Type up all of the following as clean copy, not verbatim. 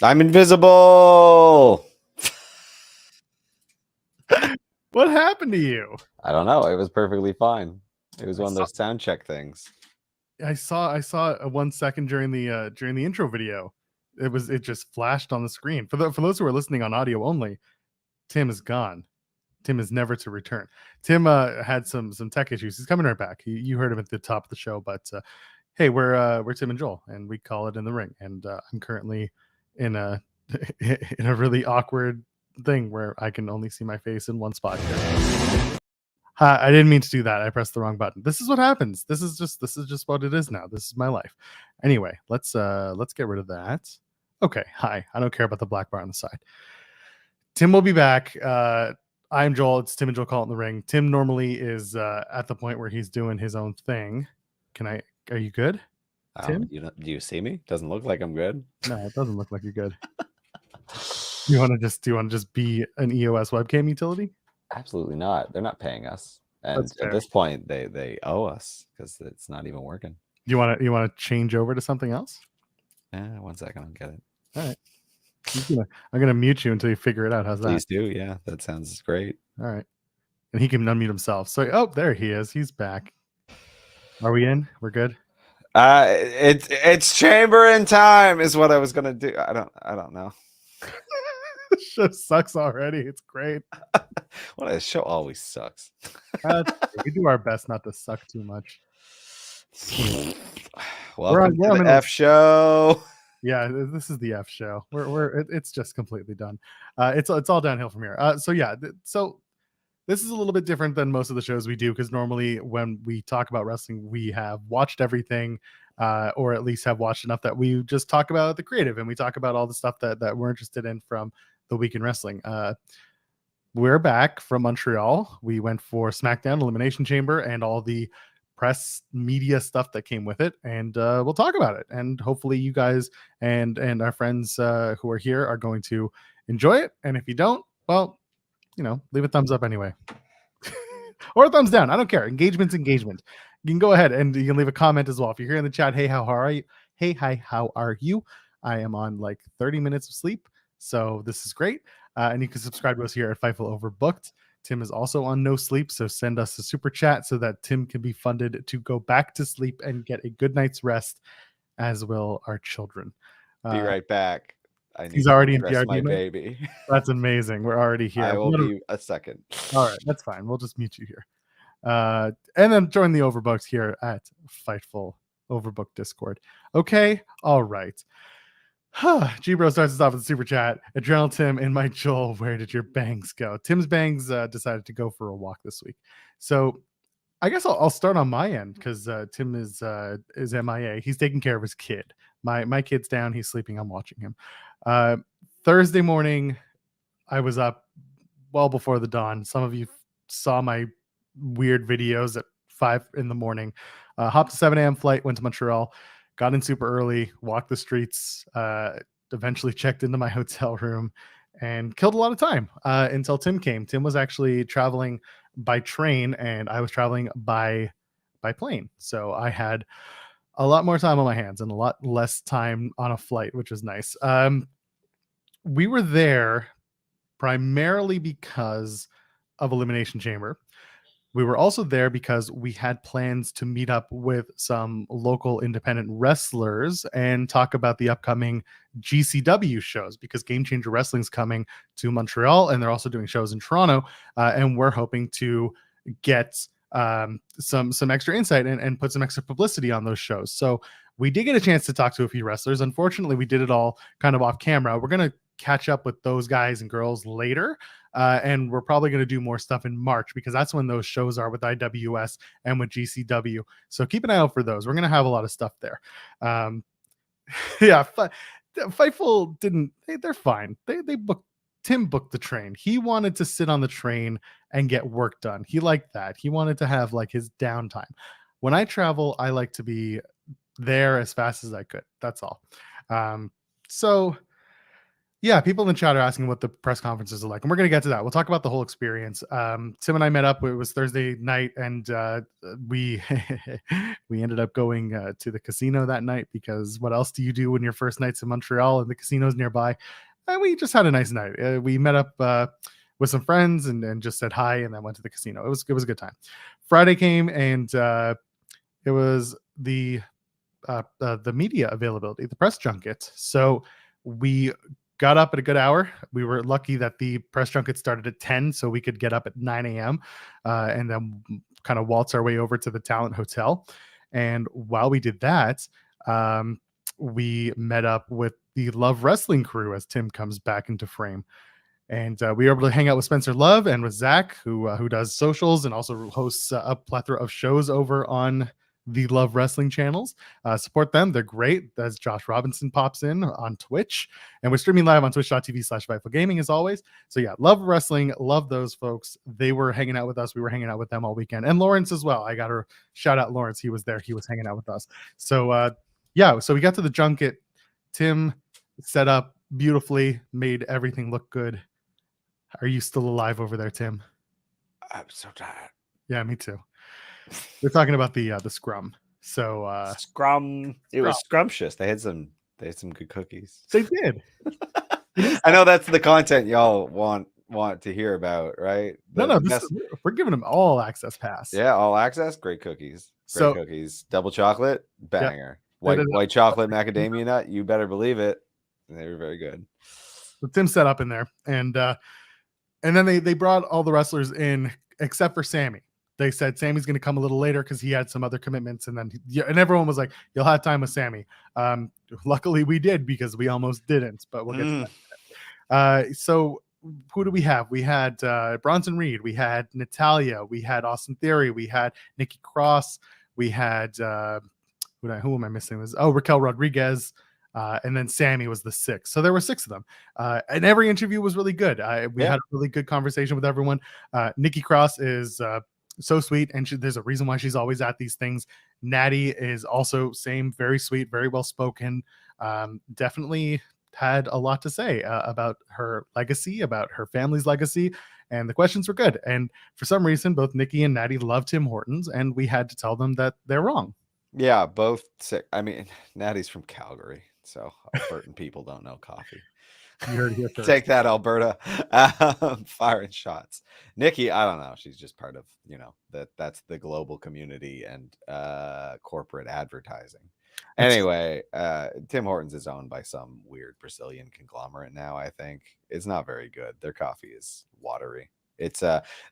I'm invisible. What happened to you? I don't know. It was perfectly fine. It was I one of saw- those sound check things. I saw 1 second during the intro video. It just flashed on the screen. For those who are listening on audio only, Tim is gone. Tim is never to return. Tim had some tech issues. He's coming right back. You heard him at the top of the show, but hey, we're Tim and Joel, and we call it In the Ring. And I'm currently in a in a really awkward thing where I can only see my face in one spot here. I didn't mean to do that. I pressed the wrong button. This is what happens. This is just what it is now. This is my life. Anyway, let's get rid of that. Okay, hi. I don't care about the black bar on the side. Tim will be back. I'm Joel. It's Tim and Joel Call It in the Ring. Tim normally is at the point where he's doing his own thing. Are you good, Tim? Do you see me? Doesn't look like I'm good. No, it doesn't look like you're good. Do you want to just be an EOS webcam utility? Absolutely not. They're not paying us, and That's fair. at this point, they owe us because it's not even working. You want to change over to something else? 1 second, I'll get it. All right. I'm gonna mute you until you figure it out. How's that? Please do. Yeah, that sounds great. All right. And he can unmute himself. So, there he is. He's back. Are we in? We're good. It's chamber in time is what I was gonna do. I don't know. The show sucks already. It's great. Well, the show always sucks. We do our best not to suck too much. Welcome to the F show. Yeah, this is the F show. It's just completely done. It's all downhill from here. So this is a little bit different than most of the shows we do, because normally when we talk about wrestling, we have watched everything, or at least have watched enough that we just talk about the creative, and we talk about all the stuff that we're interested in from the week in wrestling. We're back from Montreal. We went for SmackDown, Elimination Chamber, and all the press media stuff that came with it, and we'll talk about it. And hopefully you guys and our friends who are here are going to enjoy it. And if you don't, well, leave a thumbs up anyway. Or a thumbs down. I don't care. Engagement's engagement. You can go ahead and you can leave a comment as well. If you're here in the chat, hey, how are you? Hey, hi, how are you? I am on like 30 minutes of sleep, so this is great. And you can subscribe to us here at Fightful Overbooked. Tim is also on no sleep, so send us a super chat so that Tim can be funded to go back to sleep and get a good night's rest, as will our children. Be right back. He's already in my baby. That's amazing. We're already here. I will be a second. All right, that's fine. We'll just mute you here. And then join the Overbooked here at Fightful Overbooked Discord. Okay, all right. G-Bro starts us off with a super chat. Adrenal Tim and my Joel, where did your bangs go? Tim's bangs decided to go for a walk this week. So I guess I'll start on my end, because Tim is MIA. He's taking care of his kid. My kid's down. He's sleeping. I'm watching him. Thursday morning, I was up well before the dawn. Some of you saw my weird videos at 5 in the morning. Hopped a 7 a.m. flight, went to Montreal, got in super early, walked the streets, eventually checked into my hotel room, and killed a lot of time until Tim came. Tim was actually traveling by train, and I was traveling by plane. So I had a lot more time on my hands and a lot less time on a flight, which was nice. We were there primarily because of Elimination Chamber. We were also there because we had plans to meet up with some local independent wrestlers and talk about the upcoming GCW shows, because Game Changer Wrestling's coming to Montreal, and they're also doing shows in Toronto, and we're hoping to get some extra insight and put some extra publicity on those shows. So we did get a chance to talk to a few wrestlers. Unfortunately, we did it all kind of off camera. We're going to catch up with those guys and girls later. And we're probably going to do more stuff in March, because that's when those shows are with IWS and with GCW. So keep an eye out for those. We're going to have a lot of stuff there. Yeah, Fightful didn't. They're fine. Tim booked the train. He wanted to sit on the train and get work done. He liked that. He wanted to have like his downtime. When I travel, I like to be there as fast as I could. That's all. So Yeah, people in the chat are asking what the press conferences are like, and we're going to get to that. We'll talk about the whole experience. Tim and I met up. It was Thursday night, and we we ended up going to the casino that night because what else do you do when your first night's in Montreal and the casino's nearby? And we just had a nice night. We met up with some friends and just said hi, and then went to the casino. It was a good time. Friday came, and it was the media availability, the press junket. So we got up at a good hour. We were lucky that the press junket started at 10, so we could get up at 9 a.m. And then kind of waltz our way over to the Talent Hotel. And while we did that, we met up with the Love Wrestling crew as Tim comes back into frame. And we were able to hang out with Spencer Love and with Zach, who does socials and also hosts a plethora of shows over on the Love Wrestling channels. Support them. They're great. As Josh Robinson pops in on Twitch. And we're streaming live on twitch.tv/Fightful Gaming as always. So yeah, Love Wrestling. Love those folks. They were hanging out with us. We were hanging out with them all weekend. And Lawrence as well. I got to shout out Lawrence. He was there. He was hanging out with us. So yeah, so we got to the junket. Tim set up beautifully, made everything look good. Are you still alive over there, Tim? I'm so tired. Yeah, me too. We're talking about the scrum. So Scrum. It was scrumptious. They had some good cookies. They did. I know that's the content y'all want to hear about, right? No, we're giving them all access pass. Yeah, all access. Great cookies. Great cookies. Double chocolate, banger. Yeah. White chocolate macadamia nut. You better believe it. They were very good. So Tim set up in there, and then they brought all the wrestlers in except for Sami. They said Sammy's going to come a little later because he had some other commitments, and everyone was like, "You'll have time with Sami." Luckily, we did because we almost didn't, but we'll get to that. So who do we have? We had Bronson Reed, we had Natalya, we had Austin Theory, we had Nikki Cross, we had who am I missing? Raquel Rodriguez. And then Sami was the sixth. So there were six of them. And every interview was really good. We had a really good conversation with everyone. Nikki Cross is so sweet, and there's a reason why she's always at these things. Natty is also very sweet, very well spoken. Definitely had a lot to say about her legacy, about her family's legacy, and the questions were good. And for some reason, both Nikki and Natty love Tim Hortons, and we had to tell them that they're wrong. Yeah, both sick. I mean, Natty's from Calgary, so Albertan people don't know coffee. You heard it here first. Take that, Alberta. Firing shots. Nikki, I don't know. She's just part of, that's the global community and corporate advertising. Anyway, Tim Hortons is owned by some weird Brazilian conglomerate now, I think. It's not very good. Their coffee is watery. It's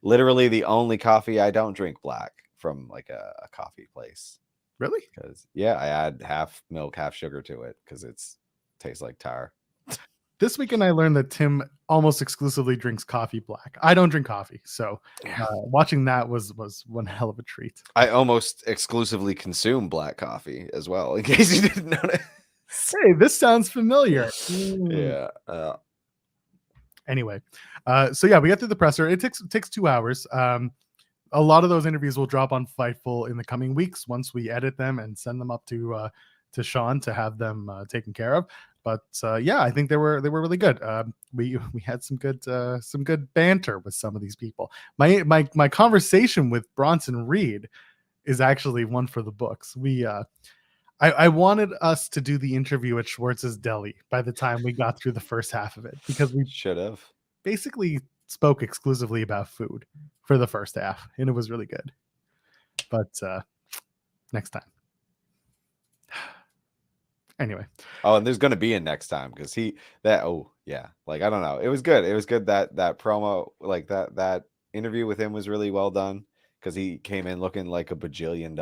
literally the only coffee I don't drink black from like a coffee place. Really? Because I add half milk, half sugar to it because tastes like tar. This weekend, I learned that Tim almost exclusively drinks coffee black. I don't drink coffee, so watching that was one hell of a treat. I almost exclusively consume black coffee as well, in case you didn't notice. Hey, this sounds familiar. Yeah. Anyway, so yeah, we got through the presser. It takes 2 hours. A lot of those interviews will drop on Fightful in the coming weeks once we edit them and send them up to Sean to have them taken care of. But I think they were really good. We had some good banter with some of these people. My conversation with Bronson Reed is actually one for the books. I wanted us to do the interview at Schwartz's Deli by the time we got through the first half of it, because we should have basically spoke exclusively about food for the first half, and it was really good. But next time. Anyway. Oh, and there's going to be a next time because I don't know. It was good. It was good that promo, like that interview with him was really well done because he came in looking like $1 bajillion.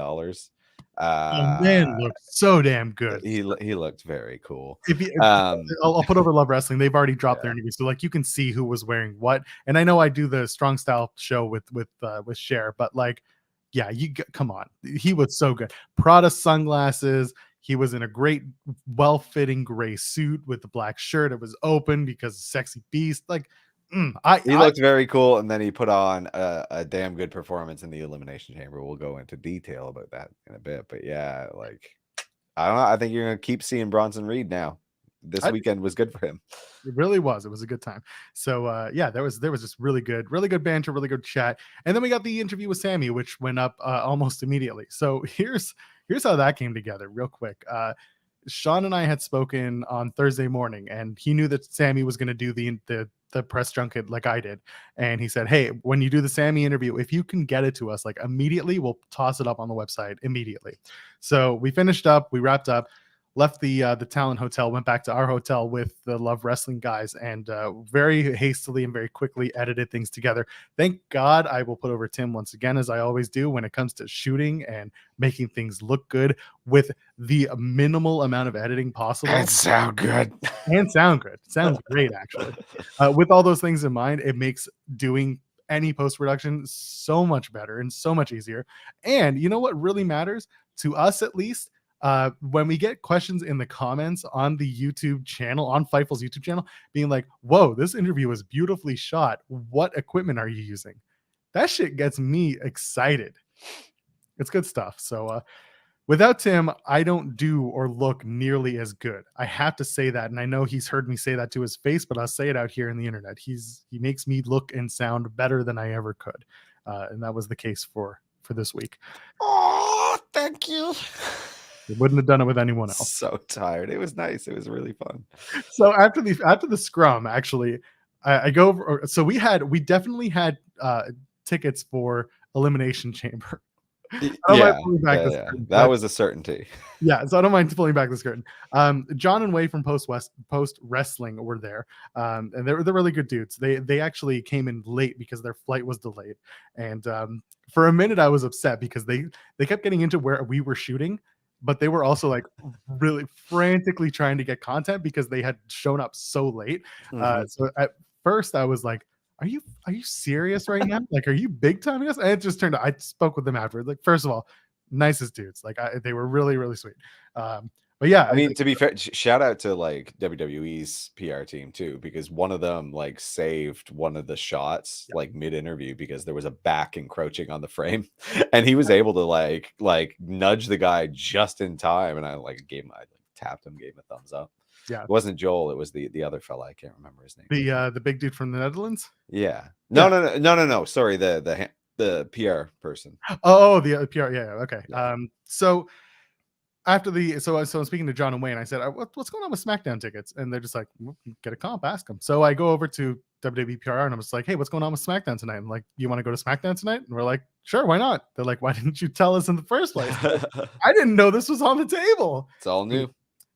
Man looked so damn good. He looked very cool. I'll put over Love Wrestling. They've already dropped their interview, so like you can see who was wearing what. And I know I do the Strong Style show with Cher, but like, come on, he was so good. Prada sunglasses. He was in a great, well-fitting gray suit with the black shirt. It was open because Sexy Beast. Like, he looked very cool, and then he put on a damn good performance in the Elimination Chamber. We'll go into detail about that in a bit, but I don't know. I think you're gonna keep seeing Bronson Reed now. this weekend was good for him. It really was. It was a good time. So yeah, there was just really good banter, really good chat. And then we got the interview with Sami, which went up almost immediately. So here's how that came together real quick. Sean and I had spoken on Thursday morning, and he knew that Sami was going to do the press junket like I did. And he said, hey, when you do the Sami interview, if you can get it to us like immediately, we'll toss it up on the website immediately. So we finished up, we wrapped up, left the Talent Hotel, went back to our hotel with the Love Wrestling guys, and very hastily and very quickly edited things together. Thank God I will put over Tim once again, as I always do when it comes to shooting and making things look good with the minimal amount of editing possible. And sound good. And sound good. Sounds great, actually. With all those things in mind, it makes doing any post-production so much better and so much easier. And you know what really matters? To us, at least, when we get questions in the comments on the YouTube channel, on Fightful's YouTube channel, being like, whoa, this interview was beautifully shot. What equipment are you using? That shit gets me excited. It's good stuff. So without Tim, I don't do or look nearly as good. I have to say that. And I know he's heard me say that to his face, but I'll say it out here in the internet. He makes me look and sound better than I ever could. And that was the case for this week. Oh, thank you. Wouldn't have done it with anyone else. So tired. It was nice. It was really fun. So after the scrum, actually, I go over. So we definitely had tickets for Elimination Chamber. That was a certainty. Yeah, so I don't mind pulling back this curtain. John and Wei from Post Wrestling were there, and they're really good dudes. They actually came in late because their flight was delayed, and for a minute I was upset because they kept getting into where we were shooting, but they were also like really frantically trying to get content because they had shown up so late. So at first I was like, are you serious right now? Like, are you big timing us? And it just turned out, I spoke with them afterwards. Like, first of all, nicest dudes. Like, they were really, really sweet. But yeah, I mean, to be fair, shout out to like WWE's PR team too, because one of them like saved one of the shots like mid-interview because there was a back encroaching on the frame, and he was able to like nudge the guy just in time, and I tapped him, gave him a thumbs up. Yeah, it wasn't Joel, it was the otother fella. I can't remember his name. The big dude from the Netherlands. Yeah. No. Sorry, the PR person. Oh, the PR. Yeah. Okay. Yeah. So after so I'm speaking to John and Wayne. I said, what's going on with SmackDown tickets? And they're just like, get a comp, ask them. So I go over to WWE PR and I'm just like, hey, what's going on with SmackDown tonight? I'm like, you want to go to SmackDown tonight? And we're like, sure, why not? They're like, why didn't you tell us in the first place? I didn't know this was on the table. It's all new.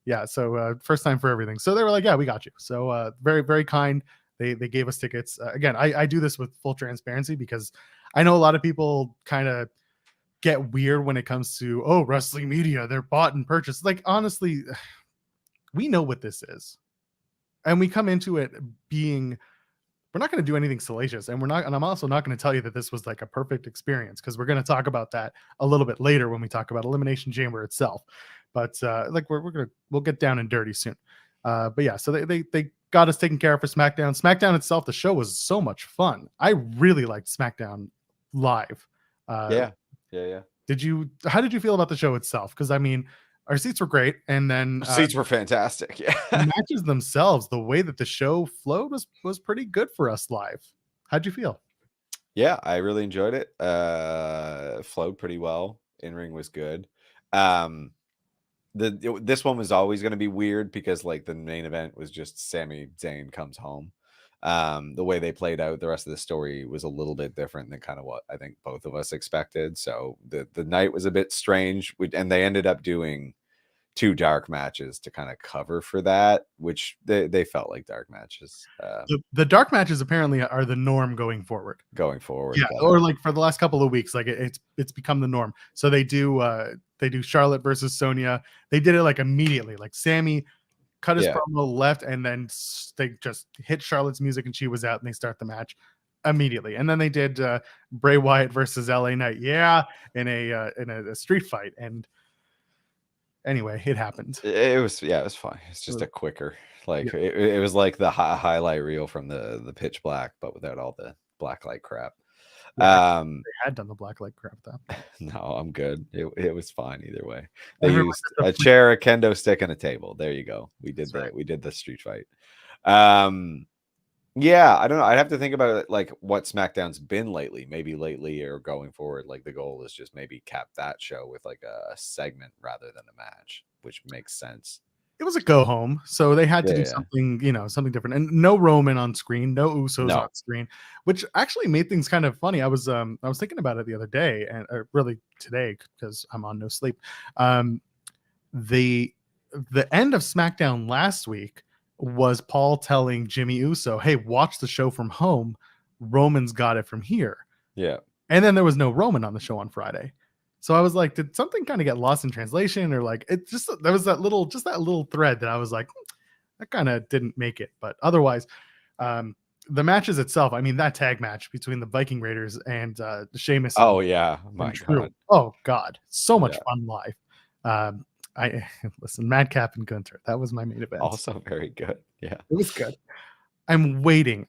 Yeah. So first time for everything. So they were like, yeah, we got you. So very, very kind. They gave us tickets. Again, I do this with full transparency because I know a lot of people kind of get weird when it comes to, wrestling media, they're bought and purchased. Like, honestly, we know what this is. And we come into it being, we're not going to do anything salacious. And I'm also not going to tell you that this was like a perfect experience, because we're going to talk about that a little bit later when we talk about Elimination Chamber itself. But like we'll get down and dirty soon. But yeah, so they got us taken care of for SmackDown. SmackDown itself, the show was so much fun. I really liked SmackDown live. Yeah. How did you feel about the show itself? Because I mean, our seats were great, and then seats were fantastic. Yeah, the matches themselves, the way that the show flowed was pretty good for us live. How'd you feel? Yeah, I really enjoyed it. Flowed pretty well. In-ring was good. This one was always going to be weird because like the main event was just Sami Zayn comes home. The way they played out the rest of the story was a little bit different than kind of what I think both of us expected. So the night was a bit strange, and they ended up doing 2 dark matches to kind of cover for that, which they felt like dark matches. The dark matches apparently are the norm going forward. Yeah, or like for the last couple of weeks, like it's become the norm. So they do Charlotte versus Sonya. They did it like immediately. Like Sami cut his promo left, and then they just hit Charlotte's music, and she was out, and they start the match immediately. And then they did Bray Wyatt versus LA Knight, in a street fight. And anyway, it happened. It was fine. It's just a quicker, like it was like the highlight reel from the Pitch Black, but without all the black light crap. Yeah, Um, they had done the black leg grab though. no, I'm good. It was fine either way. They Everyone used did the a chair, a kendo stick, and a table. There you go. We did That's right. we did the street fight. Um, yeah, I don't know. I'd have to think about it, like what SmackDown's been lately. Maybe lately or going forward, like the goal is just maybe cap that show with like a segment rather than a match, which makes sense. It was a go home, so they had to do Yeah. something, something different. And no Roman on screen, no Usos on No. screen, which actually made things kind of funny. I was thinking about it the other day, and really today because I'm on no sleep. The end of SmackDown last week was Paul telling Jimmy Uso, "Hey, watch the show from home. Roman's got it from here." Yeah. And then there was no Roman on the show on Friday. So I was like, did something kind of get lost in translation, or like it just there was that little thread that I was like, that kind of didn't make it. But otherwise, the matches itself, I mean, that tag match between the Viking Raiders and Sheamus Oh yeah. My and Drew. God. Oh God, so much Yeah. fun live. I listen, Madcap and Gunter. That was my main event. Also very good. Yeah. It was good. I'm waiting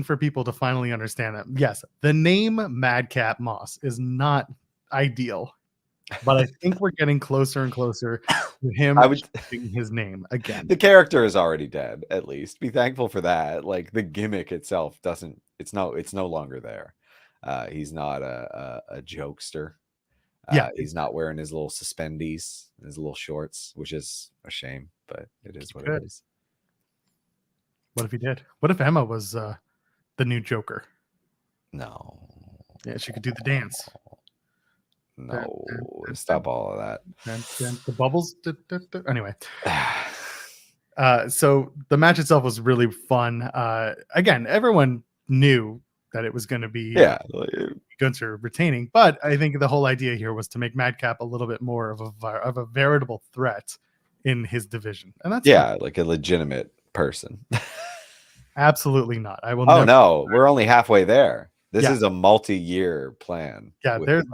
for people to finally understand that. Yes, the name Madcap Moss is not ideal, but I think we're getting closer and closer to him changing his name again. The character is already dead, at least. Be thankful for that. Like the gimmick itself doesn't. It's no longer there. He's not a jokester. Yeah, he's not wearing his little suspendies, his little shorts, which is a shame, but it is what it is. What if he did? What if Emma was the new Joker? No. Yeah, she could do the dance. No, stop all of that. And the bubbles. Anyway. So the match itself was really fun. Again, everyone knew that it was going to be Gunther retaining, but I think the whole idea here was to make Madcap a little bit more of a veritable threat in his division, and that's fun. Like a legitimate person. Absolutely not. I will. Oh no, we're only halfway there. This is a multi-year plan. Yeah, there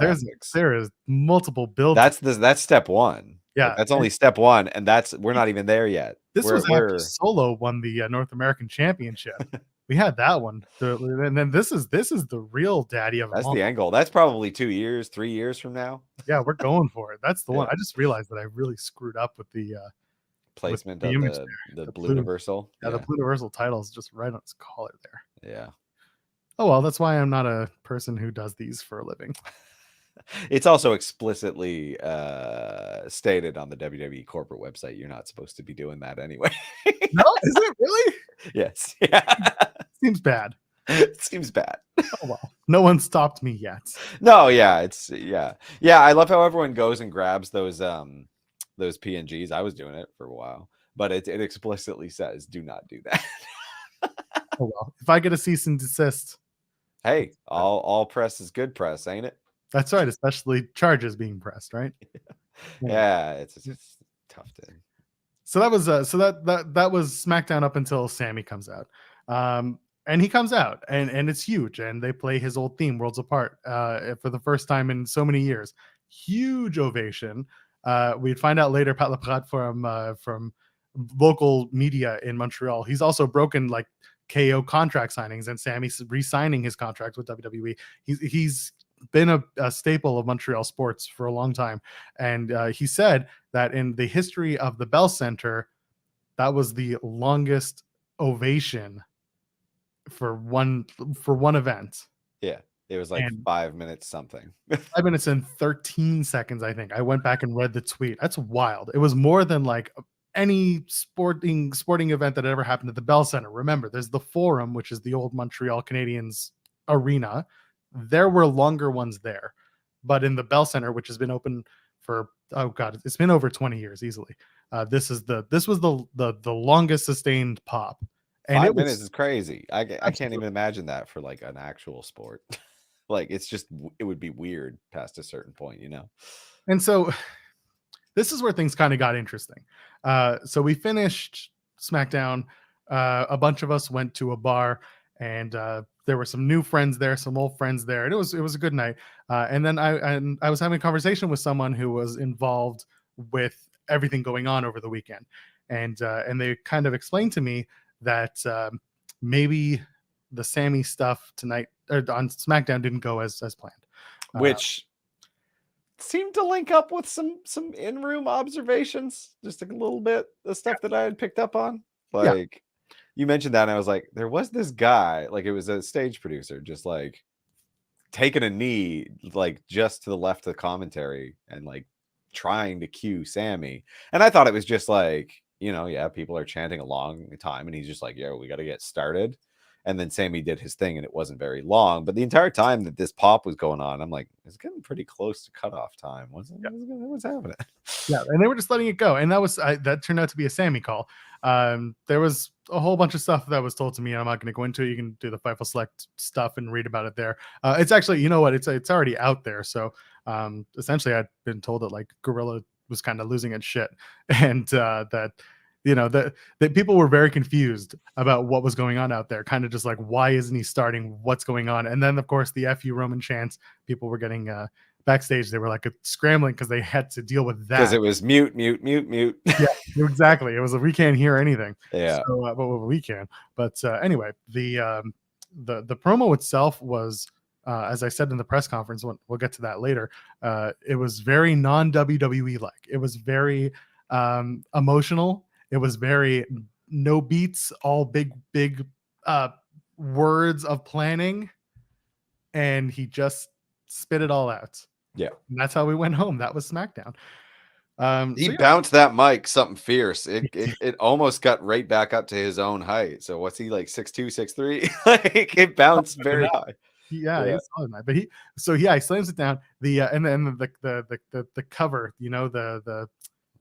is multiple builds. That's step one. Yeah, like, that's only step one, and we're not even there yet. This was after Solo won the North American Championship. We had that one, and then this is the real daddy of them. That's the angle. That's probably 2 years, 3 years from now. Yeah, we're going for it. That's the one. I just realized that I really screwed up with the placement of the Blue Universal. Yeah, the Blue Universal title is just right on its collar there. Yeah. Oh well, that's why I'm not a person who does these for a living. It's also explicitly stated on the WWE corporate website you're not supposed to be doing that anyway. No, is it really? Yes. Yeah. Seems bad. It seems bad. Oh well, no one stopped me yet. No, yeah, yeah. I love how everyone goes and grabs those PNGs. I was doing it for a while, but it explicitly says do not do that. Oh well, if I get a cease and desist, hey, all press is good press, ain't it? That's right, especially charges being pressed, right? Yeah, it's tough to. So that was that was SmackDown up until Sami comes out, and he comes out and it's huge, and they play his old theme, Worlds Apart, for the first time in so many years. Huge ovation. We'd find out later, Pat Laprat from local media in Montreal. He's also broken like KO contract signings, and Sami's re-signing his contract with WWE. He's been a staple of Montreal sports for a long time, and he said that in the history of the Bell Center, that was the longest ovation for one event. Yeah, it was like 5 minutes something. 5 minutes and 13 seconds, I think. I went back and read the tweet. That's wild. It was more than like any sporting event that ever happened at the Bell Center. Remember, there's the Forum, which is the old Montreal Canadiens arena. There were longer ones there, but in the Bell Center, which has been open for it's been over 20 years easily. This was the longest sustained pop. And 5 minutes is crazy. I can't even imagine that for like an actual sport. Like it would be weird past a certain point, you know. And so this is where things kind of got interesting. So we finished SmackDown. A bunch of us went to a bar, and there were some new friends there, some old friends there, and it was a good night. And then I was having a conversation with someone who was involved with everything going on over the weekend, and they kind of explained to me that maybe the Sami stuff tonight or on SmackDown didn't go as planned, which seemed to link up with some in-room observations, just a little bit the stuff that I had picked up on. Like you mentioned that, and I was like, there was this guy, like it was a stage producer, just like taking a knee, like just to the left of the commentary and like trying to cue Sami. And I thought it was just like, people are chanting a long time, and he's just like, we got to get started. And then Sami did his thing, and it wasn't very long. But the entire time that this pop was going on, I'm like, it's getting pretty close to cutoff time. What's happening? Yeah, and they were just letting it go, and that turned out to be a Sami call. There was a whole bunch of stuff that was told to me, and I'm not going to go into it. You can do the Fightful Select stuff and read about it there. It's actually, you know what? It's already out there. So essentially, I'd been told that like Gorilla was kind of losing its shit, and that people were very confused about what was going on out there. Kind of just like, why isn't he starting? What's going on? And then, of course, the "F you Roman" chants. People were getting backstage. They were like scrambling because they had to deal with that. Because it was mute. Yeah, exactly. It was we can't hear anything. Yeah. So, but we can. But anyway, the promo itself was, as I said in the press conference, we'll get to that later. It was very non-WWE like. It was very emotional. It was very no beats, all big words of planning, and he just spit it all out. Yeah, and that's how we went home. That was SmackDown. He bounced that mic something fierce. It almost got right back up to his own height. So what's he like, 6'2", 6'3"? Like it bounced very high. Yeah, he's solid, man. But he slams it down. And then the cover, the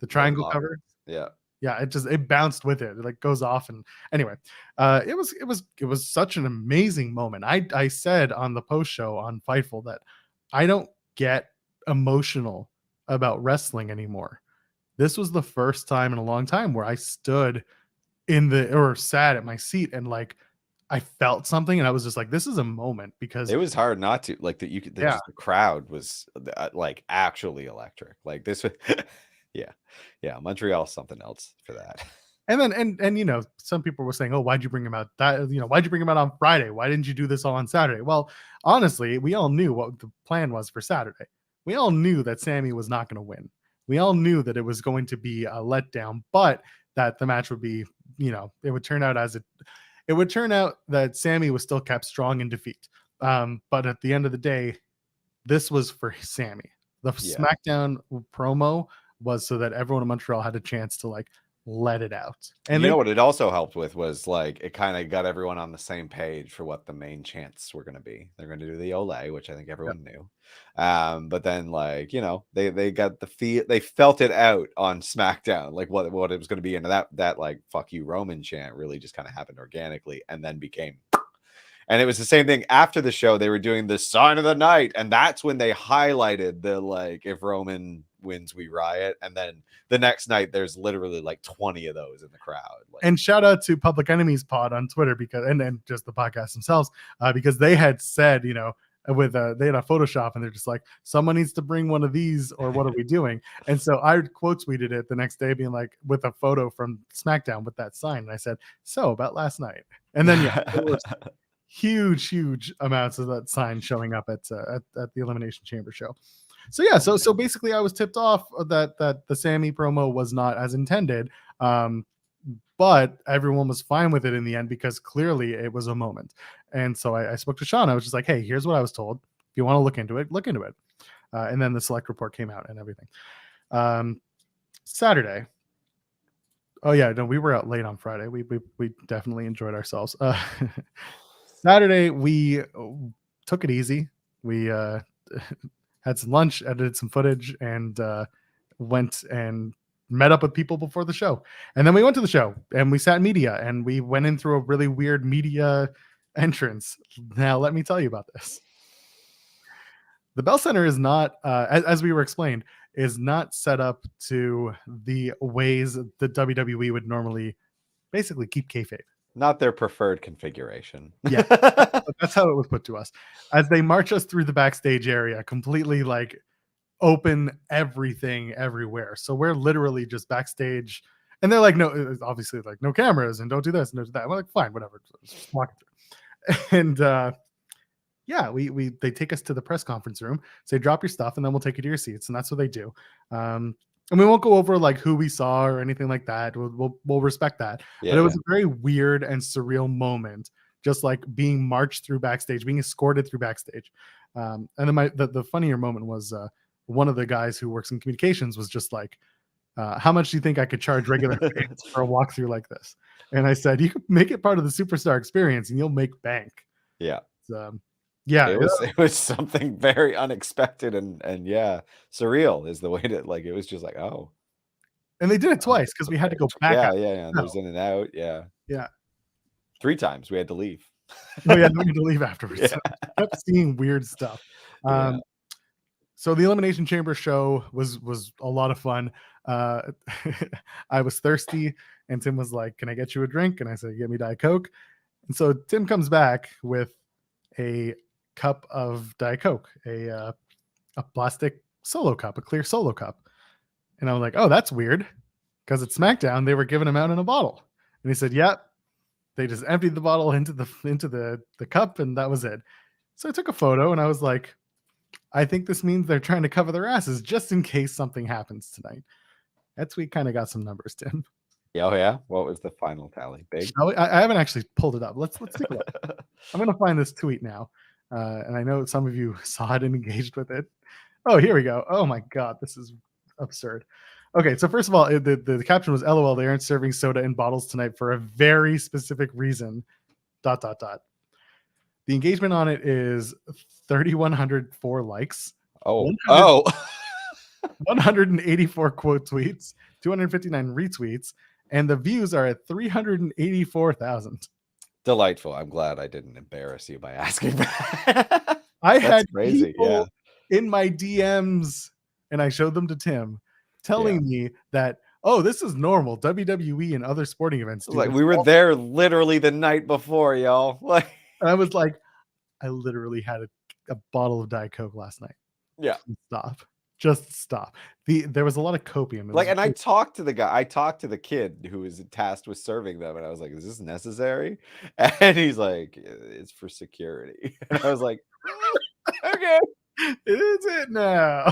triangle cover. Yeah. Yeah, it bounced with it. It like goes off, and anyway, it was such an amazing moment. I said on the post show on Fightful that I don't get emotional about wrestling anymore. This was the first time in a long time where I stood sat at my seat and like I felt something, and I was just like, this is a moment, because it was hard not to like that. The crowd was like actually electric. Like this was. Yeah, Montreal's something else for that. And then and some people were saying, oh, why'd you bring him out why'd you bring him out on Friday? Why didn't you do this all on Saturday? Well, honestly, we all knew what the plan was for Saturday. We all knew that Sami was not going to win. We all knew that it was going to be a letdown, but that the match would be, it would turn out that Sami was still kept strong in defeat. But at the end of the day, this was for Sami. The SmackDown promo was so that everyone in Montreal had a chance to like let it out. And what it also helped with was like it kind of got everyone on the same page for what the main chants were going to be. They're going to do the Ole, which I think everyone knew. But then like, they got they felt it out on SmackDown, like what it was going to be. And that like fuck you Roman chant really just kind of happened organically and then became. And it was the same thing after the show. They were doing the sign of the night, and that's when they highlighted the like if Roman wins we riot, and then the next night there's literally like 20 of those in the crowd. Like, and shout out to Public Enemies Pod on Twitter, because and just the podcast themselves, because they had said, they had a Photoshop, and they're just like, someone needs to bring one of these, or what are we doing? And so I quote tweeted it the next day, being like, with a photo from SmackDown with that sign, and I said, so about last night. And then there was huge amounts of that sign showing up at the Elimination Chamber show. So basically I was tipped off that the Sami promo was not as intended, but everyone was fine with it in the end, because clearly it was a moment. And so I spoke to Sean. I was just like, hey, here's what I was told. If you want to look into it, look into it. And then the select report came out and everything. Saturday. Oh yeah, no, we were out late on Friday. We definitely enjoyed ourselves. Saturday, we took it easy. We had some lunch, edited some footage, and went and met up with people before the show. And then we went to the show, and we sat in media, and we went in through a really weird media entrance. Now, let me tell you about this. The Bell Center is not, as we were explained, is not set up to the ways that WWE would normally basically keep kayfabe. Not their preferred configuration. Yeah, that's how it was put to us. As they march us through the backstage area, completely like open everything everywhere. So we're literally just backstage, and they're like, no, obviously like no cameras, and don't do this and don't do that. We're like, fine, whatever, just walk through. And yeah, they take us to the press conference room, say drop your stuff, and then we'll take you to your seats, and that's what they do. And we won't go over like who we saw or anything like that. We'll respect that. But it was a very weird and surreal moment, just like being marched through backstage, being escorted through backstage. And then the funnier moment was one of the guys who works in communications was just like, how much do you think I could charge regular fans for a walkthrough like this? And I said, you could make it part of the superstar experience and you'll make bank. Yeah. Yeah, it was something very unexpected and yeah, surreal is the way to like. It was just like, oh, and they did it twice because we had to go back. Yeah. There's in and out. Yeah. 3 times we had to leave. We had to leave afterwards. Yeah. So I kept seeing weird stuff. Yeah. So the Elimination Chamber show was a lot of fun. I was thirsty, and Tim was like, "Can I get you a drink?" And I said, "Get me Diet Coke." And so Tim comes back with a cup of Diet Coke, a plastic solo cup, a clear solo cup. And I was like, "Oh, that's weird," because at SmackDown they were giving them out in a bottle. And he said, "Yep." They just emptied the bottle into the cup, and that was it. So I took a photo, and I was like, I think this means they're trying to cover their asses just in case something happens tonight. That tweet kind of got some numbers, Tim. Oh yeah. What was the final tally? Big. I haven't actually pulled it up. Let's take a look. I'm gonna find this tweet now, and I know some of you saw it and engaged with it. Oh, here we go. Oh my god, this is absurd. Okay, so first of all, the caption was "LOL, they aren't serving soda in bottles tonight for a very specific reason." ... The engagement on it is 3,104 likes. Oh. 184 quote tweets, 259 retweets, and the views are at 384,000. Delightful. I'm glad I didn't embarrass you by asking. I had crazy. people in my DMs, and I showed them to Tim, telling me that, oh, this is normal. WWE and other sporting events do like this. we were there literally the night before, y'all. Like, and I was like, I literally had a bottle of Diet Coke last night. Yeah. Just stop. There was a lot of copium. Like, and I talked to the guy. I talked to the kid who was tasked with serving them, and I was like, "Is this necessary?" And he's like, "It's for security." And I was like, "Okay, is it now?"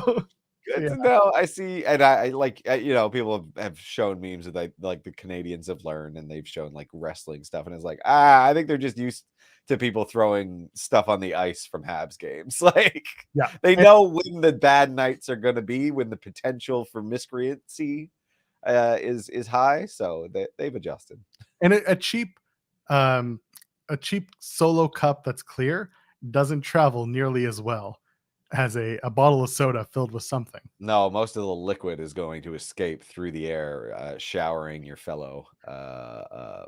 Good to know. I see, and I like, you know, people have shown memes that like the Canadians have learned, and they've shown like wrestling stuff, and it's like, I think they're just used to people throwing stuff on the ice from Habs games. Like, they know when the bad nights are going to be, when the potential for miscreancy is high, so they've adjusted. And a cheap solo cup that's clear doesn't travel nearly as well as a bottle of soda filled with something. No, most of the liquid is going to escape through the air, showering your fellow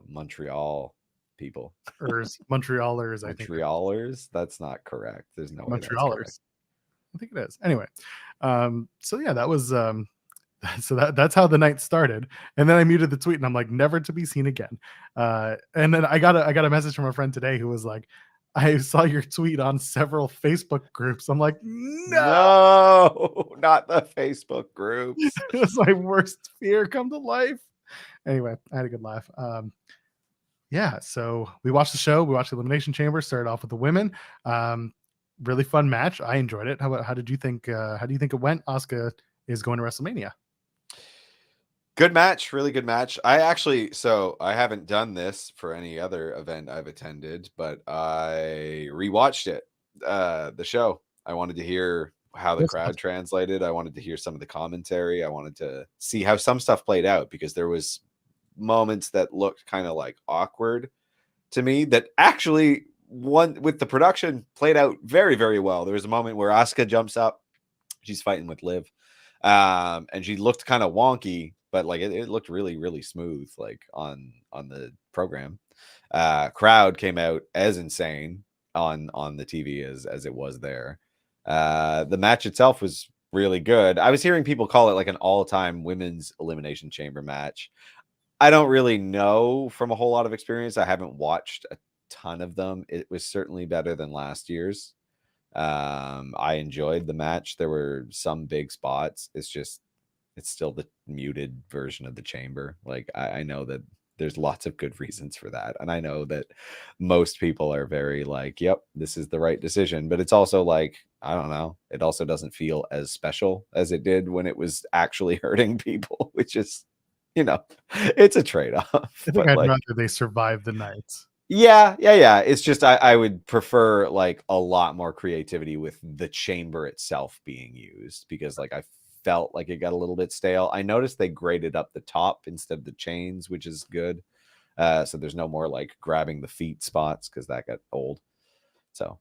Montreal people. Montrealers, I think. Montrealers? That's not correct. There's no way that's correct. I think it is. Anyway, so yeah, that was so that's how the night started. And then I muted the tweet, and I'm like, never to be seen again. And then I got a message from a friend today who was like, I saw your tweet on several Facebook groups. I'm like, no, not the Facebook groups. It was my worst fear come to life. Anyway, I had a good laugh. Yeah, so we watched the show. We watched the Elimination Chamber. Started off with the women. Really fun match. I enjoyed it. How did you think? How do you think it went? Asuka is going to WrestleMania. Good match, really good match. I haven't done this for any other event I've attended, but I rewatched it, the show. I wanted to hear how the crowd translated. I wanted to hear some of the commentary. I wanted to see how some stuff played out, because there was moments that looked kind of like awkward to me that actually one with the production played out very, very well. There was a moment where Asuka jumps up. She's fighting with Liv. And she looked kind of wonky, but like it looked really, really smooth, like on the program. Crowd came out as insane on the TV as it was there. The match itself was really good. I was hearing people call it like an all-time women's Elimination Chamber match. I don't really know from a whole lot of experience. I haven't watched a ton of them. It was certainly better than last year's. I enjoyed the match. There were some big spots. It's still the muted version of the chamber. Like I know that there's lots of good reasons for that. And I know that most people are very like, yep, this is the right decision. But it's also like, I don't know, it also doesn't feel as special as it did when it was actually hurting people, which is, it's a trade-off. I think But I'd like, rather they survive the night. yeah. It's just I would prefer like a lot more creativity with the chamber itself being used, because like I felt like it got a little bit stale. I noticed they graded up the top instead of the chains, which is good. So there's no more like grabbing the feet spots, because that got old. So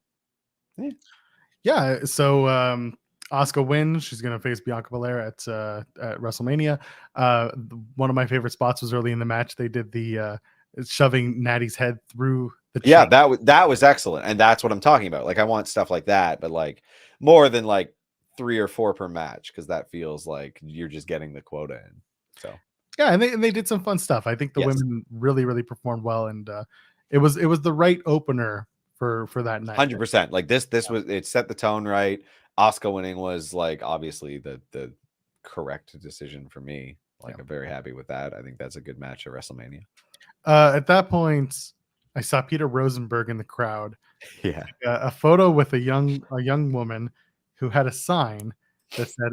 Yeah. So Asuka wins. She's gonna face Bianca Belair at WrestleMania. One of my favorite spots was early in the match. They did the shoving Natty's head through the yeah, chain. that was excellent, and that's what I'm talking about. Like I want stuff like that, but like more than like 3 or 4 per match, because that feels like you're just getting the quota in. So Yeah, and they did some fun stuff. I think the yes, women really performed well, and it was the right opener for that night. 100%. Like this was, it set the tone right. Asuka winning was like obviously the correct decision for me. Like I'm very happy with that. I think that's a good match at WrestleMania. At that point, I saw Peter Rosenberg in the crowd. Yeah. A photo with a young woman who had a sign that said,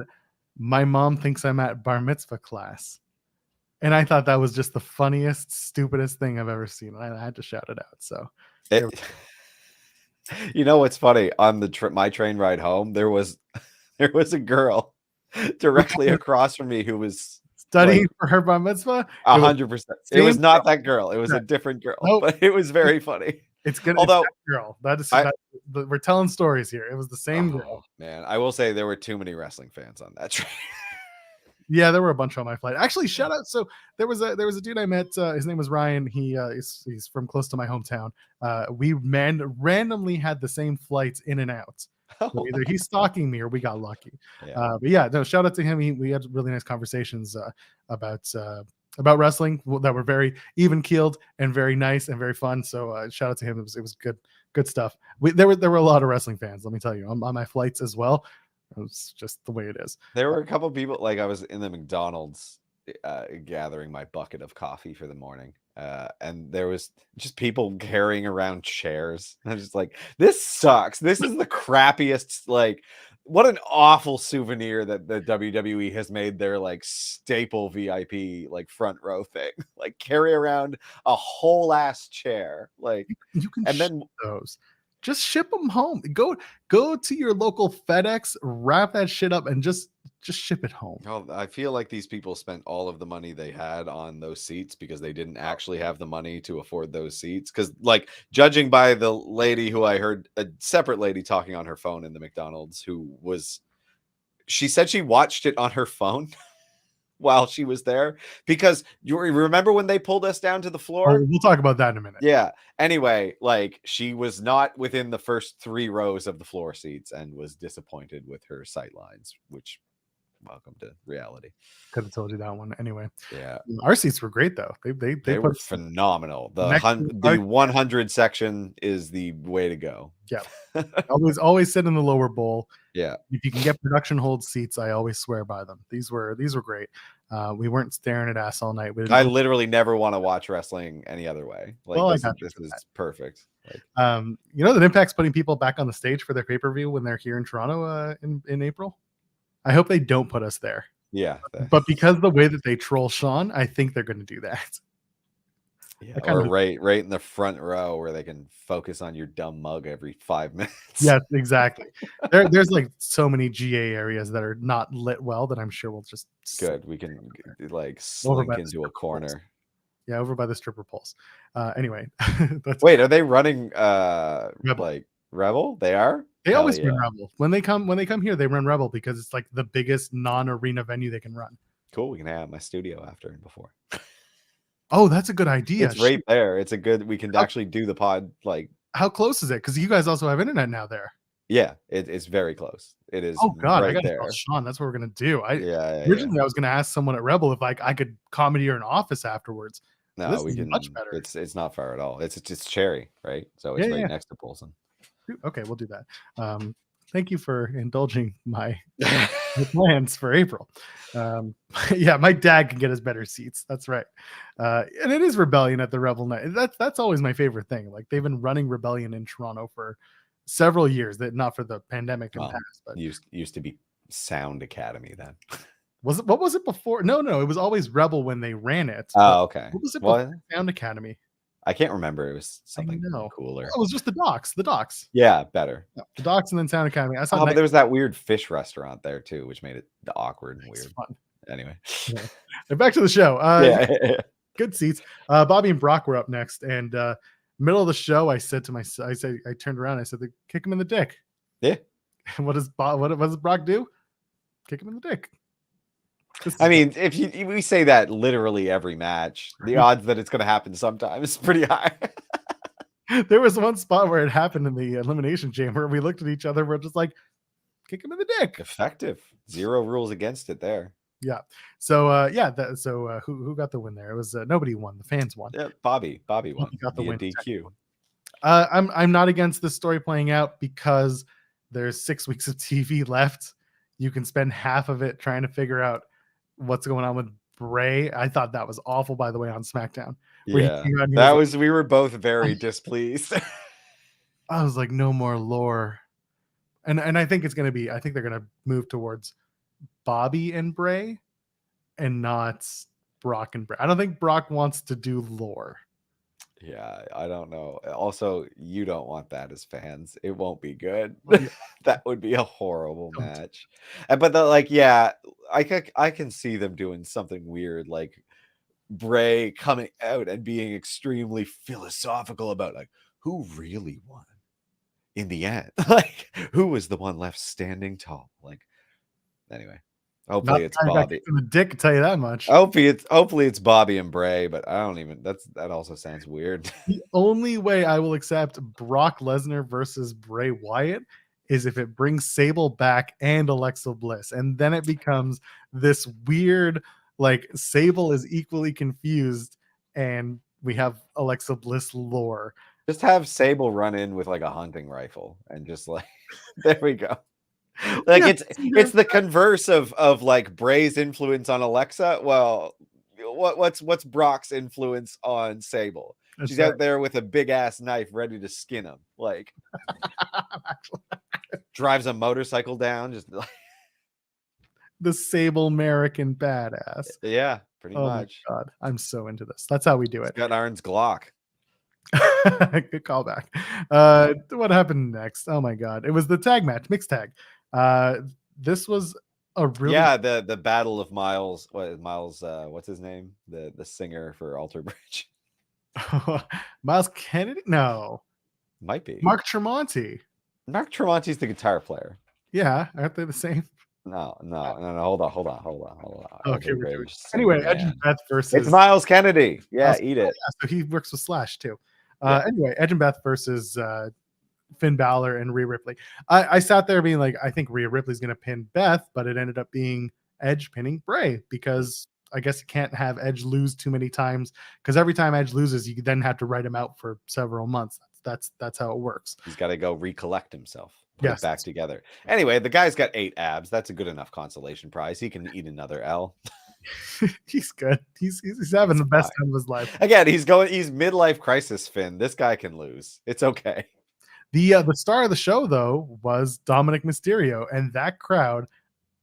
"My mom thinks I'm at bar mitzvah class," and I thought that was just the funniest, stupidest thing I've ever seen. And I had to shout it out. So, you know what's funny? On the my train ride home, there was a girl directly across from me who was studying for her bar mitzvah. 100%. It was not that girl. It was a different girl. Nope. But it was very funny. It's good. Although it's that girl, we're telling stories here. It was the same girl. Man, I will say there were too many wrestling fans on that train. Yeah, there were a bunch on my flight. Actually, shout out. So there was a dude I met. His name was Ryan. He's from close to my hometown. We randomly had the same flights in and out. So either he's stalking me or we got lucky. Yeah. But yeah, no, shout out to him. We had really nice conversations about wrestling that were very even keeled and very nice and very fun. So shout out to him. It was good stuff. There were a lot of wrestling fans. Let me tell you, on my flights as well. It's just the way it is. There were a couple people, like I was in the McDonald's gathering my bucket of coffee for the morning. And there was just people carrying around chairs. I was just like, this sucks. This is the crappiest, like, what an awful souvenir that the WWE has made their like staple VIP like front row thing. Like carry around a whole ass chair. Like you can and then those. Just ship them home. Go to your local FedEx, wrap that shit up, and just ship it home. Oh, I feel like these people spent all of the money they had on those seats because they didn't actually have the money to afford those seats. Because, like, judging by the lady who I heard, a separate lady talking on her phone in the McDonald's, she said she watched it on her phone while she was there, because you remember when they pulled us down to the floor? Oh, we'll talk about that in a minute. Yeah. Anyway, like she was not within the first 3 rows of the floor seats and was disappointed with her sight lines, which welcome to reality. Could have told you that one anyway. Yeah. Our seats were great though. They were phenomenal. The 100 section is the way to go. Yeah. always sit in the lower bowl. Yeah. If you can get production hold seats, I always swear by them. These were great. We weren't staring at ass all night. I literally never want to watch wrestling any other way. Like this is perfect. Like, you know that Impact's putting people back on the stage for their pay-per-view when they're here in Toronto in April. I hope they don't put us there. Yeah. But because the way that they troll Sean, I think they're going to do that. Yeah, or right in the front row where they can focus on your dumb mug every 5 minutes. Yes, exactly. There's like so many GA areas that are not lit well that I'm sure we'll just good. We can like slink into a corner. Poles. Yeah, over by the stripper poles. Anyway, wait, are they running like Rebel? They are. They always run Rebel when they come here. They run Rebel because it's like the biggest non-arena venue they can run. Cool. We can have my studio after and before. Oh, that's a good idea. It's right there. It's a good. We can actually do the pod. Like, how close is it? Because you guys also have internet now there. Yeah, it's very close. It is. Oh God, right I gotta there. tell Sean. That's what we're gonna do. Originally I was gonna ask someone at Rebel if like I could commandeer an office afterwards. No, we can. Much better. It's not far at all. It's just Cherry, right? So it's right next to Polson. Okay, we'll do that. thank you for indulging my plans for April. Yeah, my dad can get us better seats. That's right. And it is Rebellion at the Revel Night. That's always my favorite thing. Like they've been running Rebellion in Toronto for several years. That not for the pandemic and past, but used to be Sound Academy then. what was it before? No, it was always Rebel when they ran it. Oh, okay. What was it before Sound Academy? I can't remember. It was something cooler. Well, it was just the docks. The docks. Yeah, better. Yeah, the docks and then Sound Academy. I saw but there was that weird fish restaurant there too, which made it awkward and weird. Fun. Anyway, back to the show. Yeah. Good seats. Bobby and Brock were up next, and middle of the show, I turned around, I said, "Kick him in the dick." Yeah. What does Brock do? Kick him in the dick. I mean, if we say that literally every match, the odds that it's going to happen sometime is pretty high. There was one spot where it happened in the Elimination Chamber. We looked at each other. We're just like, kick him in the dick. Effective. 0 rules against it there. Yeah. So who got the win there? It was nobody won. The fans won. Yeah, Bobby won. Got the win. DQ. I'm not against this story playing out because there's 6 weeks of TV left. You can spend half of it trying to figure out what's going on with Bray. I thought that was awful, by the way, on SmackDown. Yeah, we were both very displeased. I was like, no more lore. And I think they're going to move towards Bobby and Bray and not Brock and Bray. I don't think Brock wants to do lore. Yeah, I don't know. Also, you don't want that as fans. It won't be good. That would be a horrible match. But I can see them doing something weird, like Bray coming out and being extremely philosophical about like who really won in the end. Like who was the one left standing tall? Like anyway. Hopefully it's Bobby. The dick, tell you that much. Hopefully it's Bobby and Bray, but I don't even. That also sounds weird. The only way I will accept Brock Lesnar versus Bray Wyatt is if it brings Sable back and Alexa Bliss, and then it becomes this weird like Sable is equally confused, and we have Alexa Bliss lore. Just have Sable run in with like a hunting rifle and just like there we go. Like it's the converse of like Bray's influence on Alexa. Well, what's Brock's influence on Sable? She's out there with a big ass knife ready to skin him. Like drives a motorcycle down, just like the Sable American badass. Yeah, pretty much. My God, I'm so into this. That's how we do it. Got Aaron's Glock. Good callback. What happened next? Oh my God, it was the tag match, mixed tag. This was a really the battle of Miles. What's his name? The singer for Alter Bridge. Miles Kennedy? No, might be Mark Tremonti. Mark Tremonti's the guitar player. Yeah, aren't they the same? No. Hold on. Okay. Anyway, Edge and Beth versus it's Miles Kennedy. Yeah, eat it. Yeah, so he works with Slash too. Anyway, Edge and Beth versus Finn Balor and Rhea Ripley. I sat there being like, I think Rhea Ripley's going to pin Beth, but it ended up being Edge pinning Bray because I guess you can't have Edge lose too many times because every time Edge loses, you then have to write him out for several months. That's how it works. He's got to go recollect himself. Put it back together. Anyway, the guy's got 8 abs. That's a good enough consolation prize. He can eat another L. He's good. He's having the best time of his life. Again, he's midlife crisis Finn. This guy can lose. It's okay. The star of the show though was Dominic Mysterio, and that crowd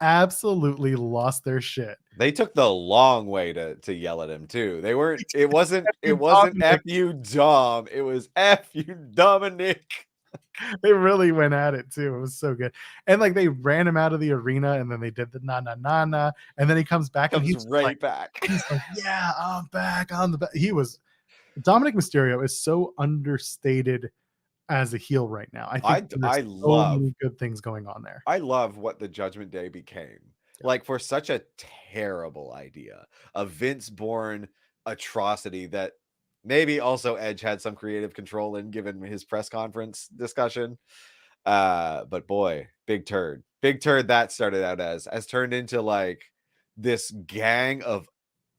absolutely lost their shit. They took the long way to yell at him too. They weren't. It wasn't F you Dom. It was F you Dominic. They really went at it too. It was so good. And like they ran him out of the arena and then they did the na, and then he comes back and he's right back. He's like, yeah, I'm back on the back. Dominic Mysterio is so understated as a heel right now. I think I love many good things going on there. I love what the Judgment Day became. Like for such a terrible idea, a Vince-born atrocity that maybe also Edge had some creative control in given his press conference discussion. But boy, big turd that started out as turned into like this gang of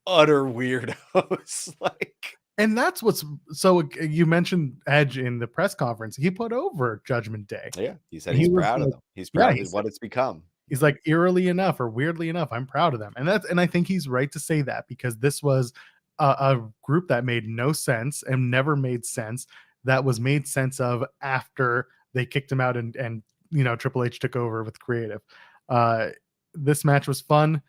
utter weirdos. Like And that's what's so you mentioned Edge in the press conference. He put over Judgment Day. Yeah, he said He he's was proud of like, them. He's yeah, proud of what it's become. he's like, eerily enough or weirdly enough, I'm proud of them. And I think he's right to say that, because this was a group that made no sense and never made sense, that was made sense of after they kicked him out and Triple H took over with creative. This match was fun.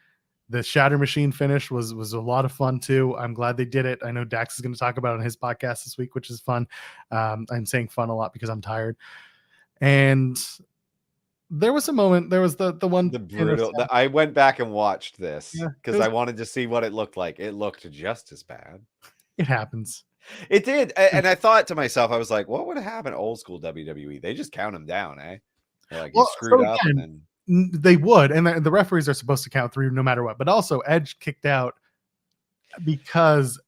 The Shatter Machine finish was a lot of fun too. I'm glad they did it. I know Dax is going to talk about it on his podcast this week, which is fun. I'm saying fun a lot because I'm tired. And there was a moment. There was the one The brutal. I went back and watched this because I I wanted to see what it looked like. It looked just as bad. It happens. It did, and I thought to myself, I was like, "What would have happened old school WWE? They just count him down, eh? They're like, you screwed up, and then." They would, and the referees are supposed to count 3 no matter what. But also, Edge kicked out because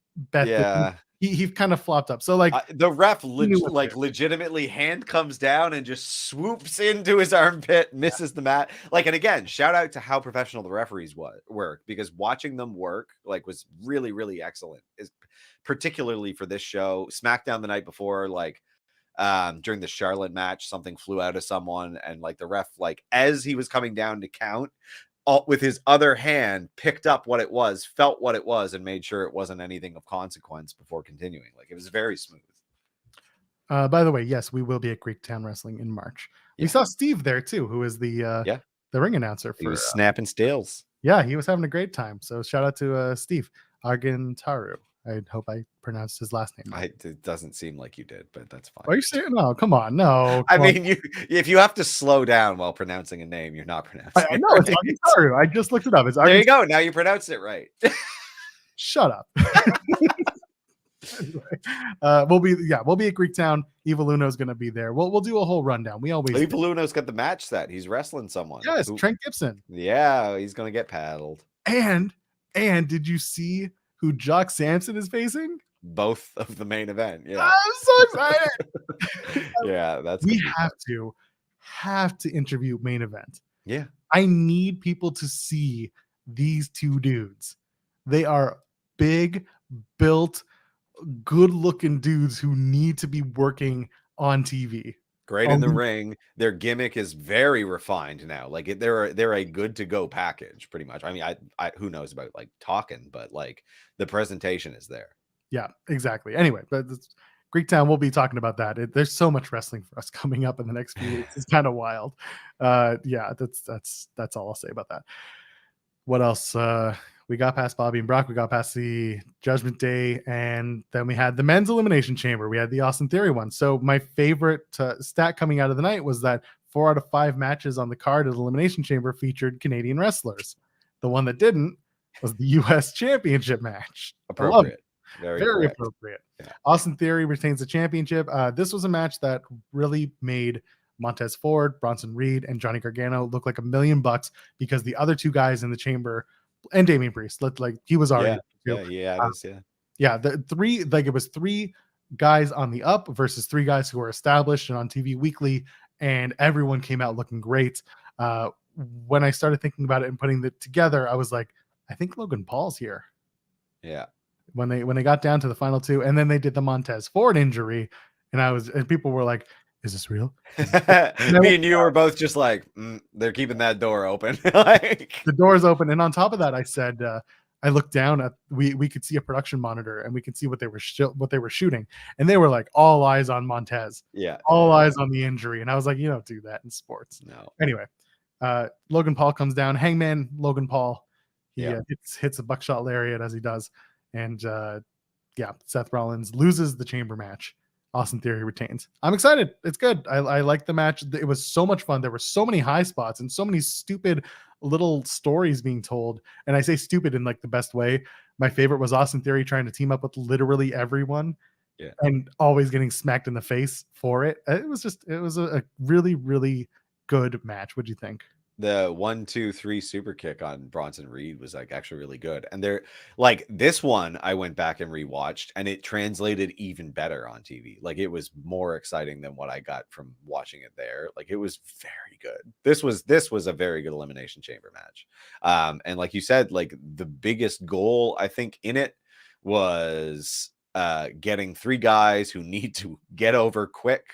he kind of flopped up. So like the ref legitimately hand comes down and just swoops into his armpit, misses the mat. Like, and again, shout out to how professional the referees work, because watching them work was really, really excellent. Is particularly for this show. SmackDown the night before, during the Charlotte match, something flew out of someone, and the ref, as he was coming down to count, with his other hand picked up what it was, felt what it was, and made sure it wasn't anything of consequence before continuing. It was very smooth. By the way, yes, we will be at Greektown Wrestling in March. We saw Steve there too, who is the ring announcer. He was snapping stills. Yeah, he was having a great time. So shout out to Steve Argentaru. I hope I pronounced his last name right. It doesn't seem like you did, but that's fine. Are you saying? No, come on. No. I mean, if you have to slow down while pronouncing a name, you're not pronouncing it right. It's Argentaru. I just looked it up. It's there you go. Now you pronounced it right. Shut up. Anyway, we'll be at Greektown. Evil Uno's going to be there. We'll do a whole rundown. We always Evil Uno's got the match set. He's wrestling someone. Yes, Trent Gibson. Yeah, he's going to get paddled. And did you see who Jock Sampson is facing? Both of the main event. Yeah, I'm so excited. Yeah, we have to interview main event. Yeah, I need people to see these two dudes. They are big, built, good-looking dudes who need to be working on TV. Great in the ring. Their gimmick is very refined now. They're a good to go package, pretty much. I mean, I who knows about talking, but the presentation is there. Yeah, exactly. Anyway, but Greektown, we'll be talking about that. There's so much wrestling for us coming up in the next few weeks. It's kind of wild. Yeah, that's all I'll say about that. What else? We got past Bobby and Brock. We got past the Judgment Day, and then we had the men's Elimination Chamber. We had the Austin Theory one. So my favorite stat coming out of the night was that 4 out of 5 matches on the card of the Elimination Chamber featured Canadian wrestlers. The one that didn't was the U.S. Championship match. Appropriate. Very appropriate. Yeah. Austin Theory retains the championship. This was a match that really made Montez Ford, Bronson Reed, and Johnny Gargano look like $1 million, because the other 2 guys in the chamber, and Damian Priest, he was already. The 3, it was 3 guys on the up versus 3 guys who were established and on TV weekly, and everyone came out looking great. When I started thinking about it and putting it together, I was like, I think Logan Paul's here. Yeah. When they got down to the final 2, and then they did the Montez Ford injury, and people were like, is this real? Me and you were both just like, they're keeping that door open. The door's open. And on top of that, I said, I looked down at, we could see a production monitor, and we could see what they were shooting. And they were like, all eyes on Montez. Yeah. All eyes on the injury. And I was like, you don't do that in sports. No. Anyway, Logan Paul comes down. Hangman Logan Paul. He hits a buckshot lariat as he does. And Seth Rollins loses the chamber match. Austin Theory retains. I'm excited. It's good. I like the match. It was so much fun. There were so many high spots and so many stupid little stories being told. And I say stupid in the best way. My favorite was Austin Theory trying to team up with literally everyone, and always getting smacked in the face for it. It was a really, really good match. What'd you think? The 1, 2, 3 super kick on Bronson Reed was actually really good. And they're this one, I went back and rewatched, and it translated even better on TV. It was more exciting than what I got from watching it there. It was very good. This was a very good Elimination Chamber match. And like you said, the biggest goal I think in it was getting 3 guys who need to get over quick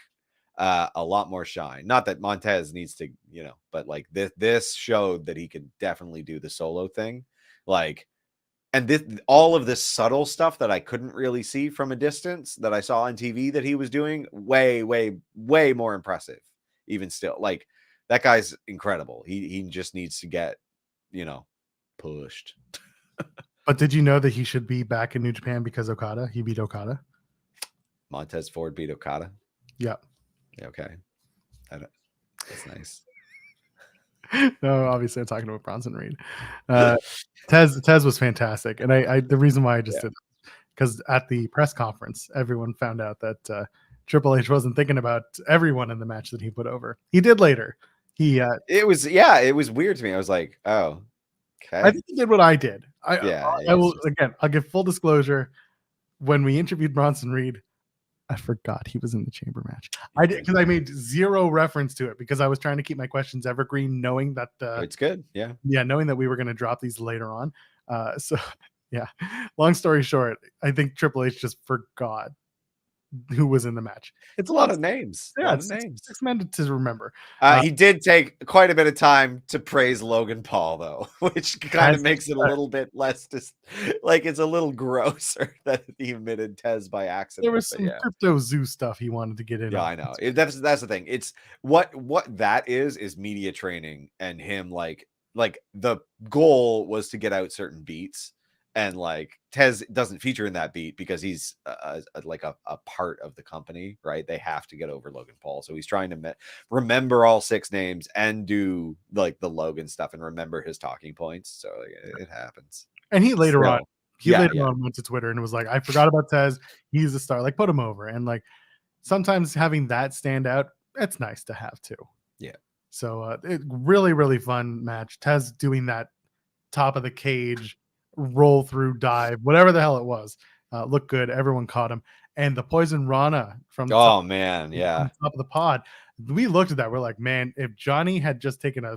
a lot more shine. Not that Montez needs to, but like this showed that he could definitely do the solo thing. Like, and this, all of this subtle stuff that I couldn't really see from a distance that I saw on TV that he was doing, way, way, way more impressive. Even still, like, that guy's incredible. He just needs to get, pushed. But did you know that he should be back in New Japan because Okada? He beat Okada. Montez Ford beat Okada. Yeah. Okay. That's nice. No, obviously I'm talking about Bronson Reed. Tez was fantastic, and I the reason why I just did because at the press conference, everyone found out that Triple H wasn't thinking about everyone in the match that he put over. He did later. It was weird to me. I was like, oh, okay. I think he did what I did. I will just... again. I'll give full disclosure. When we interviewed Bronson Reed, I forgot he was in the chamber match. I did because I made zero reference to it because I was trying to keep my questions evergreen, knowing that it's good. Yeah, knowing that we were going to drop these later on. So yeah, long story short, I think Triple H just forgot who was in the match. It's a lot of names. Yeah, it's names. 6 men to remember. He did take quite a bit of time to praise Logan Paul, though, which kind of makes it a little bit less like it's a little grosser that he admitted Tez by accident. There was some crypto zoo stuff he wanted to get in. Yeah, I know. That's the thing. It's what that is media training, and him like the goal was to get out certain beats. And like Tez doesn't feature in that beat because he's like a part of the company, right? They have to get over Logan Paul. So he's trying to remember all 6 names and do like the Logan stuff and remember his talking points. So it happens. And he later on went to Twitter and was like, I forgot about Tez. He's a star. Like, put him over. And like sometimes having that stand out, it's nice to have too. Yeah. So really, really fun match. Tez doing that top of the cage roll through dive, whatever the hell it was, looked good. Everyone caught him, and the Poison Rana from top of the pod. We looked at that. We're like, man, if Johnny had just taken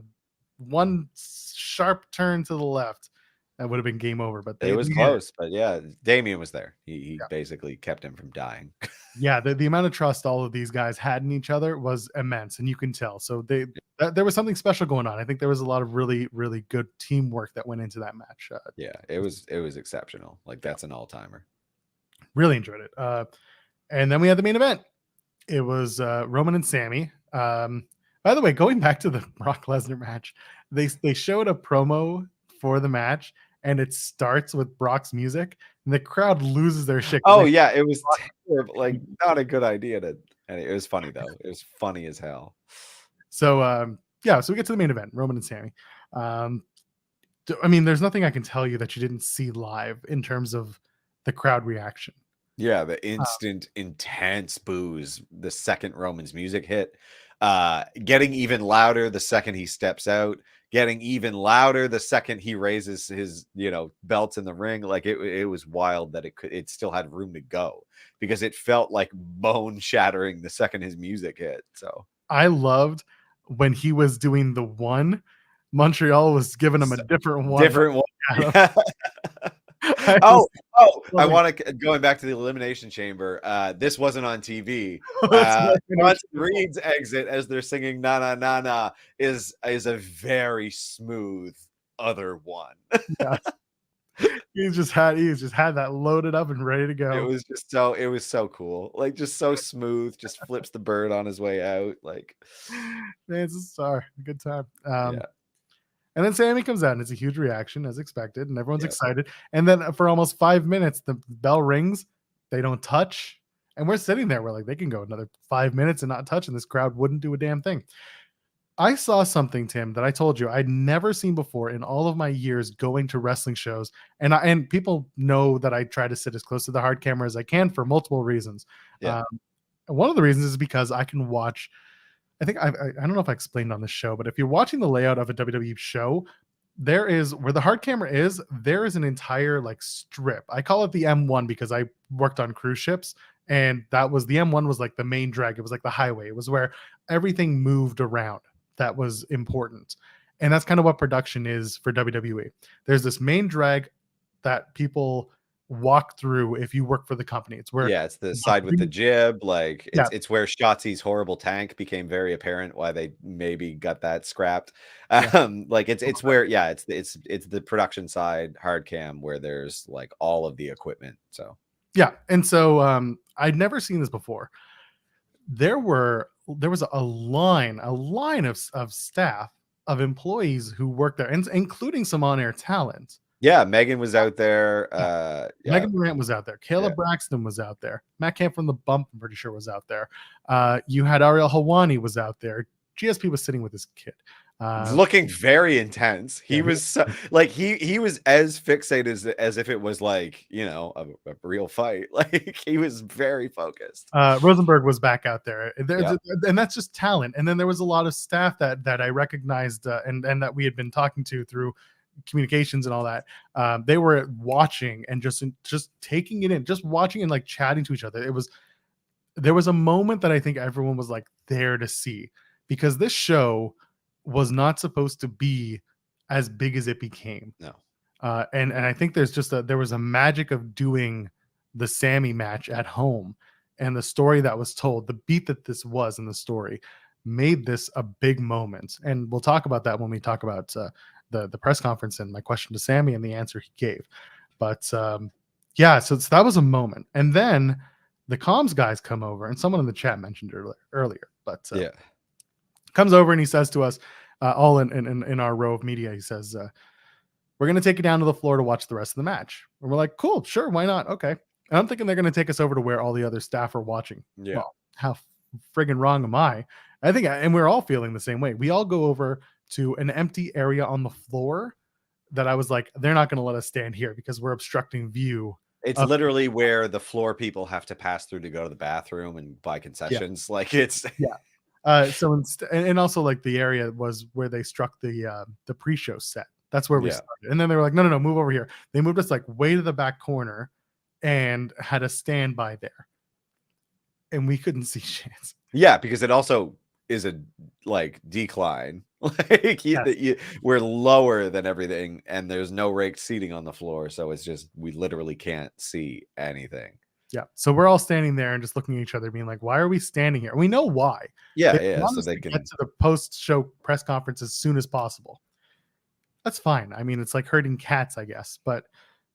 one sharp turn to the left, that would have been game over. But it was close. But yeah, Damien was there. He basically kept him from dying. Yeah, the amount of trust all of these guys had in each other was immense, and you can tell. So there was something special going on. I think there was a lot of really, really good teamwork that went into that match. Yeah, it was exceptional. Like, that's an all-timer. Really enjoyed it. And then we had the main event. It was Roman and Sami. By the way, going back to the Brock Lesnar match, they showed a promo for the match, and it starts with Brock's music, and the crowd loses their shit. Oh yeah, it was terrible. Like, not a good idea and it was funny though. It was funny as hell. So so we get to the main event, Roman and Sami. I mean, there's nothing I can tell you that you didn't see live in terms of the crowd reaction. Yeah, the instant intense boos the second Roman's music hit, getting even louder the second he steps out, getting even louder the second he raises his belts in the ring. Like, it was wild that it still had room to go because it felt like bone shattering the second his music hit. So I loved when he was doing the one, Montreal was giving him a different one. Yeah. I want to, going back to the Elimination Chamber. This wasn't on TV. Reed's exit as they're singing "Na Na Na Na" is a very smooth other one. Yeah. He just had that loaded up and ready to go. It was so cool. Like, just so smooth. Just flips the bird on his way out. Like, man, it's a star. A good time. And then Sami comes out, and it's a huge reaction as expected, and everyone's excited. And then for almost 5 minutes, the bell rings. They don't touch, and we're sitting there. We're like, they can go another 5 minutes and not touch, and this crowd wouldn't do a damn thing. I saw something, Tim, that I told you I'd never seen before in all of my years going to wrestling shows. And people know that I try to sit as close to the hard camera as I can for multiple reasons. Yeah. One of the reasons is because I can watch. I think I don't know if I explained on the show, but if you're watching the layout of a WWE show, there is where the hard camera is. There is an entire like strip. I call it the M1 because I worked on cruise ships, and that was the M1 was like the main drag. It was like the highway. It was where everything moved around. That was important. And that's kind of what production is for WWE. There's this main drag that people walk through if you work for the company. It's where it's the side with the jib. Like yeah, it's where Shotzi's horrible tank became very apparent why they maybe got that scrapped. yeah. Like it's where it's the production side hard cam where there's like all of the equipment. So Yeah. And so I'd never seen this before. There was a line of staff of employees who worked there, and including some on-air talent. yeah, Megan was out there. Megan Durant was out there. Caleb Yeah. Braxton was out there. Matt Camp from the Bump, I'm pretty sure, was out there. You had Ariel Helwani was out there. GSP was sitting with his kid. Looking very intense. He Yeah, was like he was as fixated as if it was like, you know, a real fight. Like he was very focused. Rosenberg was back out there. Yeah. And that's just talent. And then there was a lot of staff that I recognized and that we had been talking to through communications and all that. They were watching and just taking it in, just watching and like chatting to each other. There was a moment that I think everyone was like there to see, because this show was not supposed to be as big as it became. No. And I think there was a magic of doing the Sami match at home, and the story that was told, the beat that this was in the story, made this a big moment. And we'll talk about that when we talk about the press conference and my question to Sami and the answer he gave. But yeah, so that was a moment. And then the comms guys come over, and someone in the chat mentioned earlier, but Yeah. comes over and he says to us, all in our row of media, he says, we're going to take you down to the floor to watch the rest of the match. And we're like, cool, sure, why not? Okay. And I'm thinking they're going to take us over to where all the other staff are watching. Yeah. Well, how friggin' wrong am I? I think, and we're all feeling the same way. We all go over to an empty area on the floor that I was like, they're not going to let us stand here because we're obstructing view. It's literally where the floor people have to pass through to go to the bathroom and buy concessions. Yeah. Like it's so and also like the area was where they struck the pre-show set. That's where we started. And then they were like, no, move over here. They moved us like way to the back corner and had a standby there. And we couldn't see shit. Yeah, because it also is a like decline. Like we're lower than everything, and there's no raked seating on the floor. So it's just we literally can't see anything. Yeah. So we're all standing there and just looking at each other, being like, why are we standing here? And we know why. Yeah. So they can get to the post-show press conference as soon as possible. That's fine. I mean, it's like herding cats, I guess. But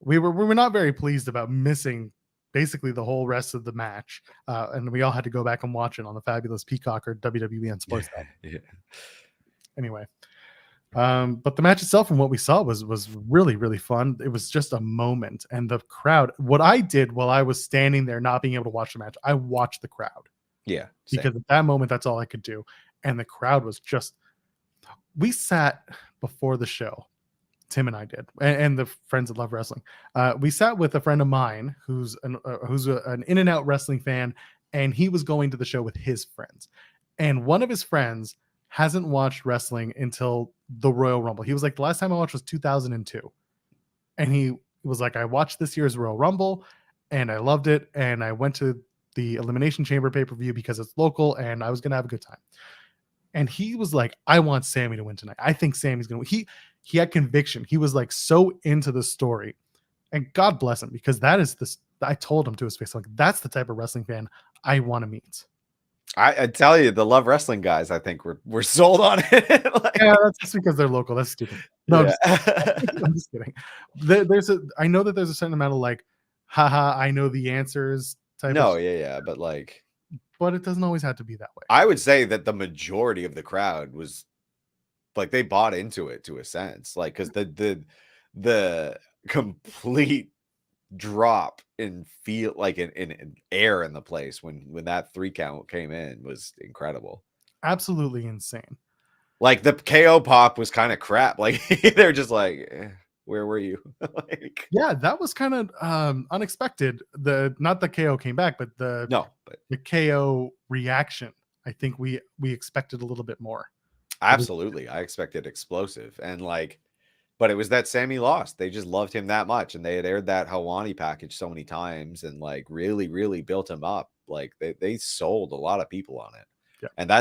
we were not very pleased about missing basically the whole rest of the match. And we all had to go back and watch it on the fabulous Peacock or WWE on Sportsnet. Yeah. Anyway. But the match itself and what we saw was really, really fun. It was just a moment. And the crowd, what I did while I was standing there not being able to watch the match, I watched the crowd. Yeah. Same. Because at that moment, that's all I could do. And the crowd was just, we sat before the show, Tim and I did, and the friends that love wrestling. We sat with a friend of mine who's an in and out wrestling fan, and he was going to the show with his friends. And one of his friends hasn't watched wrestling until the Royal Rumble. He was like, the last time I watched was 2002. And he was like, I watched this year's Royal Rumble and I loved it. And I went to the Elimination Chamber pay-per-view because it's local and I was going to have a good time. And he was like, I want Sami to win tonight. I think Sami's going to win. He had conviction. He was like so into the story. And God bless him, because that is this. I told him to his face, like, that's the type of wrestling fan I want to meet. I tell you, the Love Wrestling guys, I think we're sold on it. Like, yeah, that's just because they're local. That's stupid. No, I'm just kidding. I know that there's a certain amount of like, haha, I know the answers type. No, yeah, but like, but it doesn't always have to be that way. I would say that the majority of the crowd was like they bought into it to a sense, like because the complete drop in feel like in air in the place when that 3 count came in was incredible. Absolutely insane. Like the KO pop was kind of crap. Like they're just like, where were you? Like, yeah, that was kind of unexpected. Not the KO came back, but the KO reaction. I think we expected a little bit more. Absolutely, I expected explosive and like. But it was that Sami lost. They just loved him that much. And they had aired that Helwani package so many times and like really, really built him up. Like they sold a lot of people on it. Yeah. And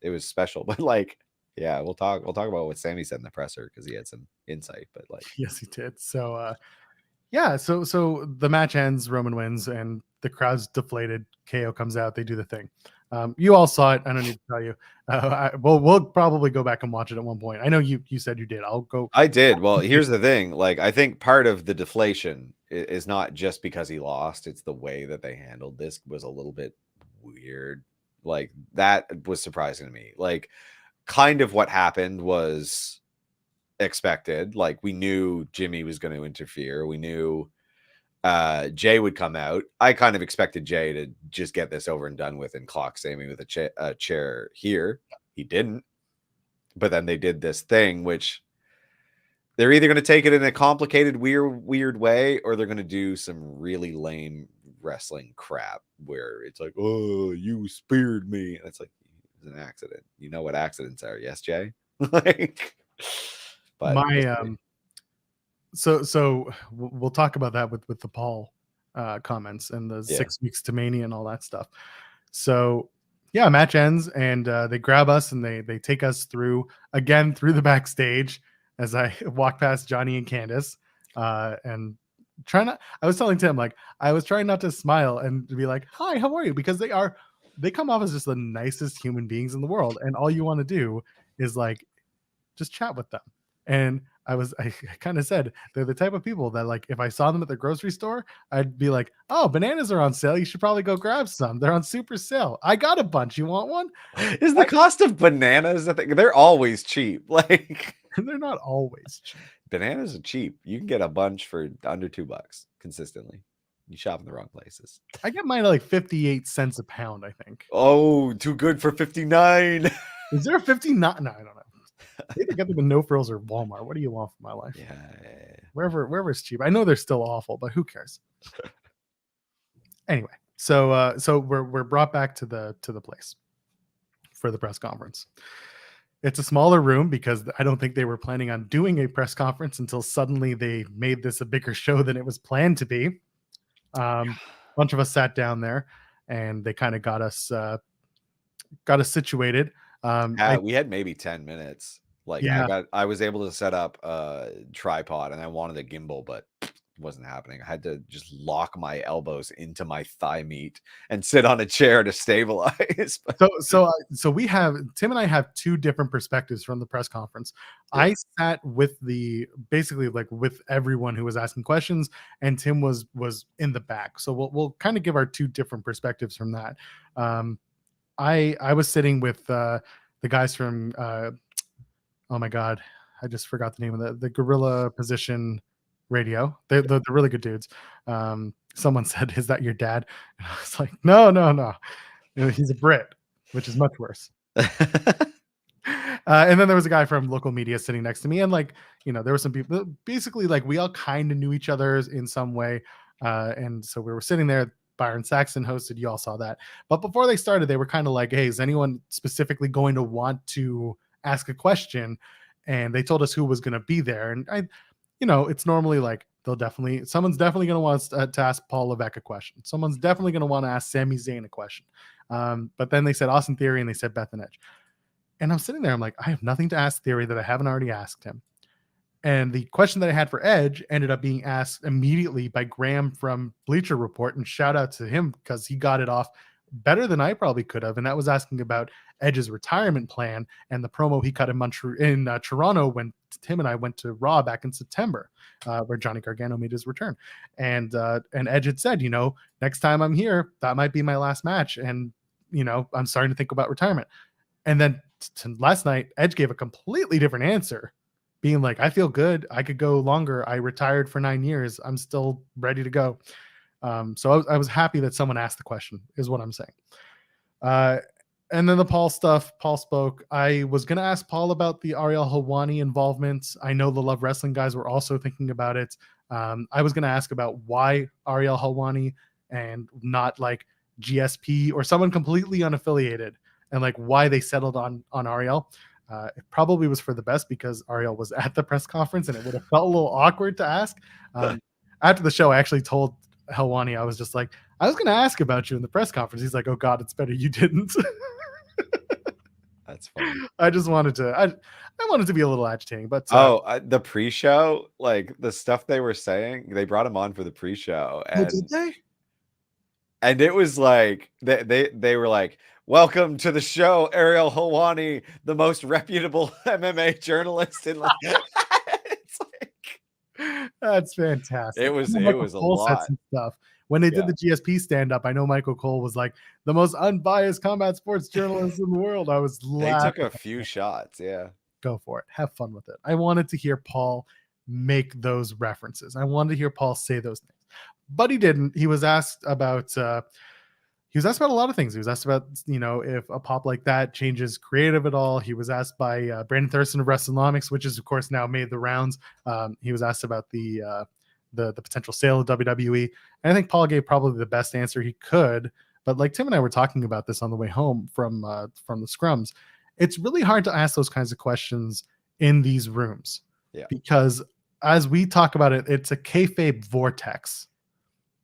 it was special. But like, yeah, we'll talk about what Sami said in the presser because he had some insight. But like, yes, he did. So Yeah, so the match ends, Roman wins, and the crowd's deflated. KO comes out, they do the thing. You all saw it. I don't need to tell you. We'll probably go back and watch it at one point. I know you said you did. I'll go. I did. Well, here's the thing. Like, I think part of the deflation is not just because he lost. It's the way that they handled this was a little bit weird. Like, that was surprising to me. Like, kind of what happened was expected. Like, we knew Jimmy was going to interfere. We knew Jay would come out. I kind of expected Jay to just get this over and done with and clock Sami with a chair here. He didn't. But then they did this thing, which they're either going to take it in a complicated, weird way, or they're going to do some really lame wrestling crap where it's like, oh, you speared me. And it's like, it was an accident. You know what accidents are. Yes, Jay? Like, but My so we'll talk about that with the Paul comments and the 6 weeks to Mania and all that stuff. So yeah, match ends and they grab us and they take us through the backstage as I walk past Johnny and Candace and I was telling Tim, like, I was trying not to smile and to be like, hi, how are you? Because they come off as just the nicest human beings in the world. And all you want to do is like, just chat with them. And I kind of said they're the type of people that, like, if I saw them at the grocery store, I'd be like, oh, bananas are on sale. You should probably go grab some. They're on super sale. I got a bunch. You want one? Is the cost of bananas a thing? They're always cheap. Like, they're not always cheap. Bananas are cheap. You can get a bunch for under $2 consistently. You shop in the wrong places. I get mine at like 58 cents a pound, I think. Oh, too good for 59. Is there a 59? No, I don't know. They either get them in No Frills or Walmart. What do you want from my life? Yeah. Wherever it's cheap. I know they're still awful, but who cares? Anyway, so we're brought back to the place for the press conference. It's a smaller room because I don't think they were planning on doing a press conference until suddenly they made this a bigger show than it was planned to be. Bunch of us sat down there and they kind of got us situated. We had maybe 10 minutes. Like, yeah. I was able to set up a tripod and I wanted a gimbal, but it wasn't happening. I had to just lock my elbows into my thigh meat and sit on a chair to stabilize. So we have, Tim and I have two different perspectives from the press conference. Yeah. I sat with basically like with everyone who was asking questions, and Tim was in the back. So we'll kind of give our two different perspectives from that. I was sitting with the guys from oh my god, I just forgot the name of the Gorilla Position Radio. They're really good dudes. Someone said, "Is that your dad?" And I was like, "No. He's a Brit," which is much worse. And then there was a guy from local media sitting next to me, and like, there were some people. Basically, like, we all kind of knew each other in some way, and so we were sitting there. Byron Saxon hosted. You all saw that. But before they started, they were kind of like, hey, is anyone specifically going to want to ask a question? And they told us who was going to be there. And it's normally like someone's definitely going to want to ask Paul Levesque a question. Someone's definitely going to want to ask Sami Zayn a question. But then they said Austin Theory and they said Beth and Edge. And I'm sitting there, I'm like, I have nothing to ask Theory that I haven't already asked him. And the question that I had for Edge ended up being asked immediately by Graham from Bleacher Report, and shout out to him because he got it off better than I probably could have. And that was asking about Edge's retirement plan and the promo he cut in Toronto when Tim and I went to Raw back in September, where Johnny Gargano made his return. And Edge had said, next time I'm here, that might be my last match. And, I'm starting to think about retirement. And then last night, Edge gave a completely different answer, being like, I feel good. I could go longer. I retired for 9 years. I'm still ready to go. So I was happy that someone asked the question, is what I'm saying. And then the Paul stuff, Paul spoke. I was going to ask Paul about the Ariel Helwani involvement. I know the Love Wrestling guys were also thinking about it. I was going to ask about why Ariel Helwani and not like GSP or someone completely unaffiliated, and like why they settled on Ariel. It probably was for the best because Ariel was at the press conference and it would have felt a little awkward to ask. After the show, I actually told Helwani, I was just like, I was going to ask about you in the press conference. He's like, oh God, it's better you didn't. That's funny. I just wanted to. I wanted to be a little agitating, but The pre-show, like the stuff they were saying, they brought him on for the pre-show, oh, did they? and it was like they were like, "Welcome to the show, Ariel Helwani, the most reputable MMA journalist in like." It's like That's fantastic. it I was know it Michael was a Cole said lot. some stuff when they did Yeah. the GSP stand up. I know Michael Cole was like the most unbiased combat sports journalist in the world. I was They took laughing. a few shots, yeah. Go for it. Have fun with it. I wanted to hear Paul make those references. I wanted to hear Paul say those things, but he didn't. He was asked about. He was asked about a lot of things. He was asked about, if a pop like that changes creative at all. He was asked by Brandon Thurston of WrestleNomics, which is of course now made the rounds. He was asked about the potential sale of WWE, and I think Paul gave probably the best answer he could. But like Tim and I were talking about this on the way home from the scrums, it's really hard to ask those kinds of questions in these rooms, because as we talk about it, it's a kayfabe vortex.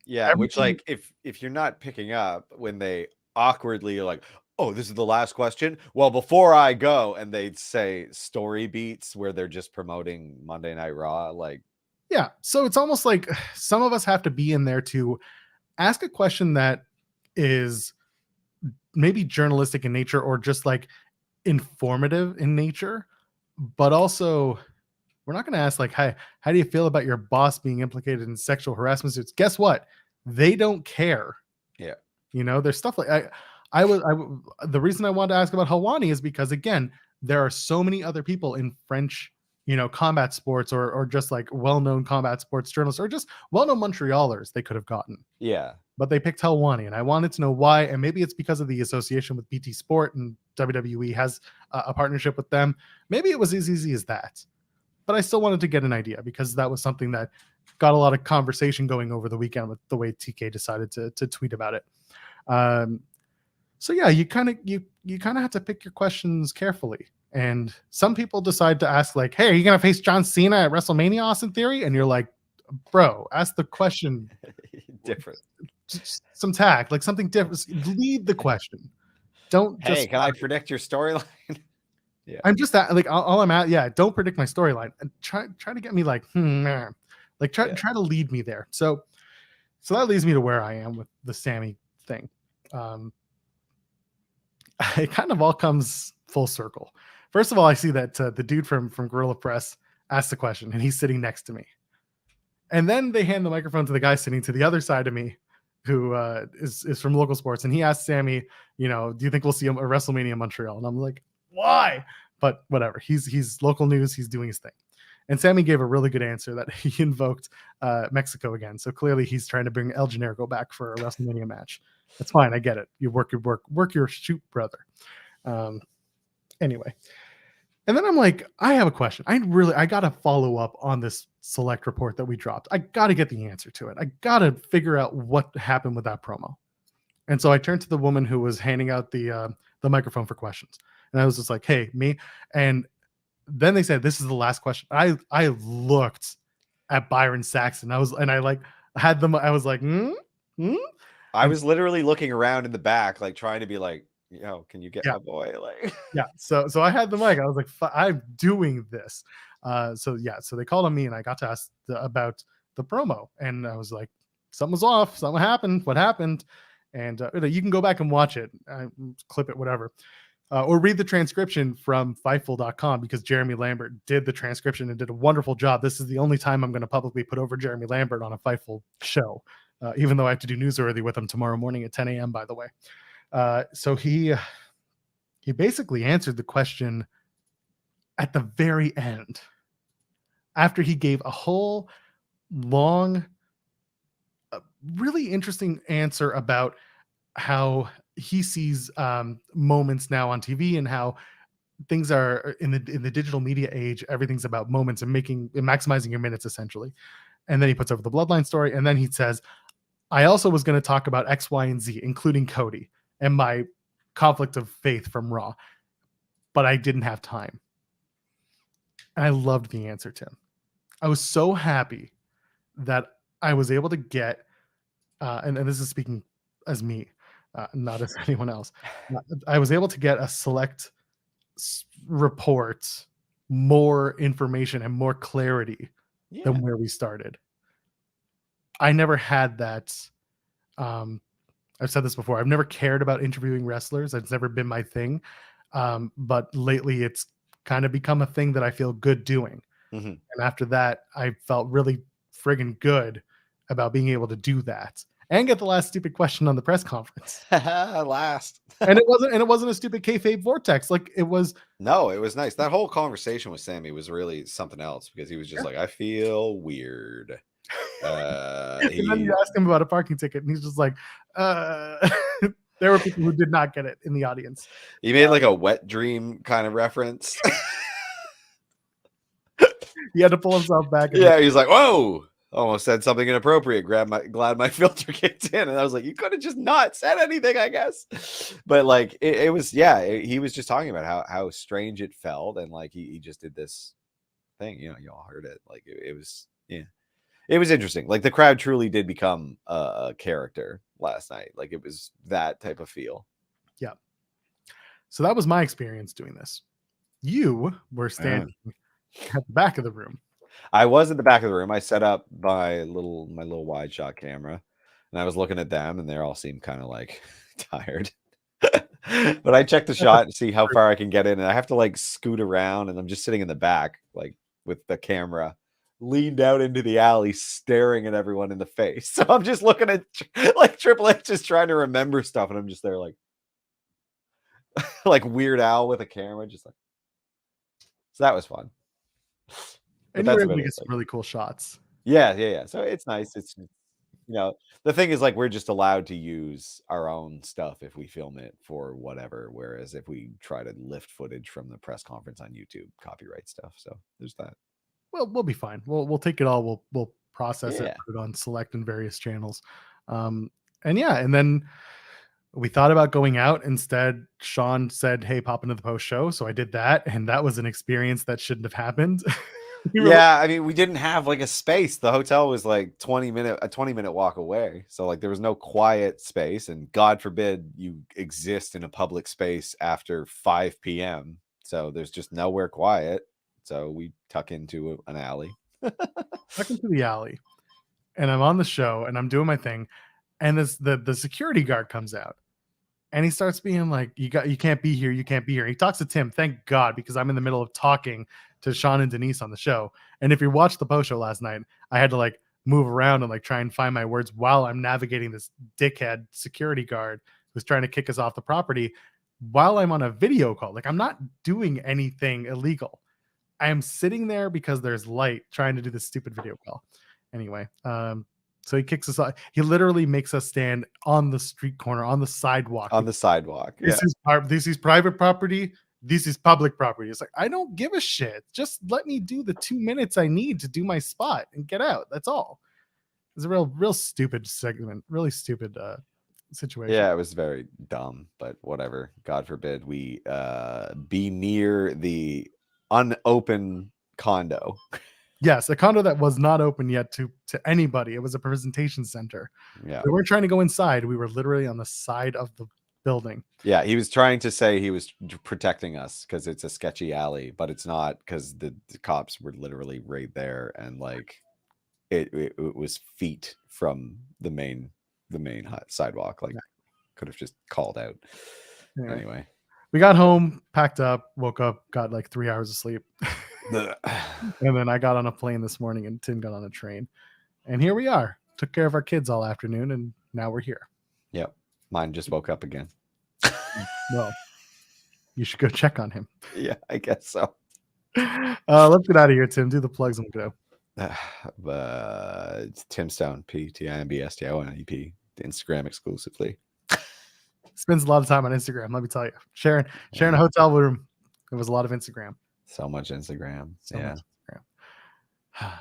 Yeah, which like if you're not picking up when they awkwardly are like, "Oh, this is the last question." Well, before I go, and they'd say story beats where they're just promoting Monday Night Raw, like yeah. So it's almost like some of us have to be in there to ask a question that is maybe journalistic in nature or just like informative in nature, but also we're not going to ask like, "Hi, how do you feel about your boss being implicated in sexual harassment suits?" Guess what? They don't care. yeah. There's stuff like the reason I wanted to ask about Helwani is because again, there are so many other people in French, combat sports or just like well-known combat sports journalists or just well-known Montrealers they could have gotten. Yeah. But they picked Helwani, and I wanted to know why. And maybe it's because of the association with BT Sport and WWE has a partnership with them. Maybe it was as easy as that. But I still wanted to get an idea because that was something that got a lot of conversation going over the weekend with the way TK decided to tweet about it. So yeah, you kind of have to pick your questions carefully. And some people decide to ask like, "Hey, are you gonna face John Cena at WrestleMania, Austin Theory?" And you're like, "Bro, ask the question Different. some tact, like something different. Lead the question. Don't Hey, just." can I predict your storyline? Yeah. I'm just like all I'm at. Yeah, don't predict my storyline and try to get me like, like try to lead me there. So that leads me to where I am with the Sami thing. It kind of all comes full circle. First of all, I see that the dude from Gorilla Press asked the question, and he's sitting next to me. And then they hand the microphone to the guy sitting to the other side of me, who is from local sports, and he asked Sami, "Do you think we'll see him at WrestleMania in Montreal?" And I'm like, "Why?" But whatever. He's local news. He's doing his thing. And Sami gave a really good answer that he invoked Mexico again. So clearly he's trying to bring El Generico back for a WrestleMania match. That's fine. I get it. You work your shoot, brother. Anyway. And then I'm like, I have a question. I got to follow up on this select report that we dropped. I got to get the answer to it. I got to figure out what happened with that promo. And so I turned to the woman who was handing out the microphone for questions. And I was just like, "Hey, me." And then they said, "This is the last question." I looked at Byron Saxton. I was like, I was literally looking around in the back, like trying to be like, can you get my boy? Like, yeah. So I had the mic. I was like, "I'm doing this." So they called on me, and I got to ask about the promo, and I was like, "Something was off. Something happened. What happened?" And you can go back and watch it, clip it, whatever. Or read the transcription from Fightful.com because Jeremy Lambert did the transcription and did a wonderful job. This is the only time I'm going to publicly put over Jeremy Lambert on a Fightful show, even though I have to do Newsworthy with him tomorrow morning at 10 a.m., by the way. So he basically answered the question at the very end after he gave a whole long, really interesting answer about how he sees moments now on TV and how things are in the digital media age. Everything's about moments and maximizing your minutes essentially. And then he puts over the Bloodline story, and then he says, "I also was going to talk about X, Y, and Z, including Cody and my conflict of faith from Raw, but I didn't have time." And I loved the answer, Tim. I was so happy that I was able to get, and this is speaking as me, not as anyone else. I was able to get a select report more information and more clarity Yeah. than where we started. I never had that. I've said this before. I've never cared about interviewing wrestlers. It's never been my thing. But lately it's kind of become a thing that I feel good doing. Mm-hmm. And after that, I felt really friggin' good about being able to do that and get the last stupid question on the press conference. Last. And it wasn't a stupid kayfabe vortex. Like it was. No, it was nice. That whole conversation with Sami was really something else because he was just like, I feel weird. And then you ask him about a parking ticket, and he's just like, there were people who did not get it in the audience. He made like a wet dream kind of reference. He had to pull himself back. Yeah, he's like, whoa, almost said something inappropriate. Glad my filter kicked in. And I was like, you could have just not said anything, I guess. But like, it was, he was just talking about how strange it felt. And like, he just did this thing, you all heard it. Like it was, it was interesting. Like the crowd truly did become a character last night. Like it was that type of feel. Yeah. So that was my experience doing this. You were standing at the back of the room. I was at the back of the room. I set up my little wide shot camera, and I was looking at them, and they all seemed kind of like tired. But I checked the shot and see how far I can get in, and I have to like scoot around, and I'm just sitting in the back, like with the camera leaned out into the alley, staring at everyone in the face. So I'm just looking at like Triple H just trying to remember stuff, and I'm just there like like Weird Al with a camera, just like. So that was fun. And you were able to get some really cool shots. Yeah. So it's nice. It's the thing is like we're just allowed to use our own stuff if we film it for whatever. Whereas if we try to lift footage from the press conference on YouTube, copyright stuff. So there's that. Well, we'll be fine. We'll take it all. We'll process it, put it on select and various channels. And then we thought about going out. Instead, Sean said, hey, pop into the post show. So I did that. And that was an experience that shouldn't have happened. I mean, we didn't have like a space. The hotel was like a 20-minute walk away. So like there was no quiet space. And God forbid you exist in a public space after 5 p.m. So there's just nowhere quiet. So we tuck into an alley. Tuck into the alley. And I'm on the show and I'm doing my thing. And the security guard comes out. And he starts being like, you can't be here. You can't be here. He talks to Tim. Thank God, because I'm in the middle of talking to Sean and Denise on the show. And if you watched the post show last night, I had to like move around and like try and find my words while I'm navigating this dickhead security guard who's trying to kick us off the property while I'm on a video call. Like I'm not doing anything illegal. I am sitting there because there's light trying to do this stupid video call. Anyway, so he kicks us off. He literally makes us stand on the street corner, on the sidewalk. On the sidewalk. This is private property. This is public property. It's like, I don't give a shit. Just let me do the 2 minutes I need to do my spot and get out. That's all. It's a real stupid segment. Really stupid situation. Yeah, it was very dumb, but whatever. God forbid we be near the unopened condo. Yes, a condo that was not open yet to anybody. It was a presentation center. Yeah. We weren't trying to go inside. We were literally on the side of the building. Yeah, he was trying to say he was protecting us because it's a sketchy alley, but it's not because the cops were literally right there, and like it was feet from the main sidewalk. Like could have just called out. Yeah. Anyway. We got home, packed up, woke up, got like 3 hours of sleep. And then I got on a plane this morning and Tim got on a train. And here we are. Took care of our kids all afternoon and now we're here. Yep. Mine just woke up again. Well, you should go check on him. Yeah, I guess so. Let's get out of here, Tim. Do the plugs and go. It's Tim Stone, PTIMBSTONEP, Instagram exclusively. Spends a lot of time on Instagram, let me tell you. Sharing a hotel room. It was a lot of Instagram. So much Instagram. Much Instagram.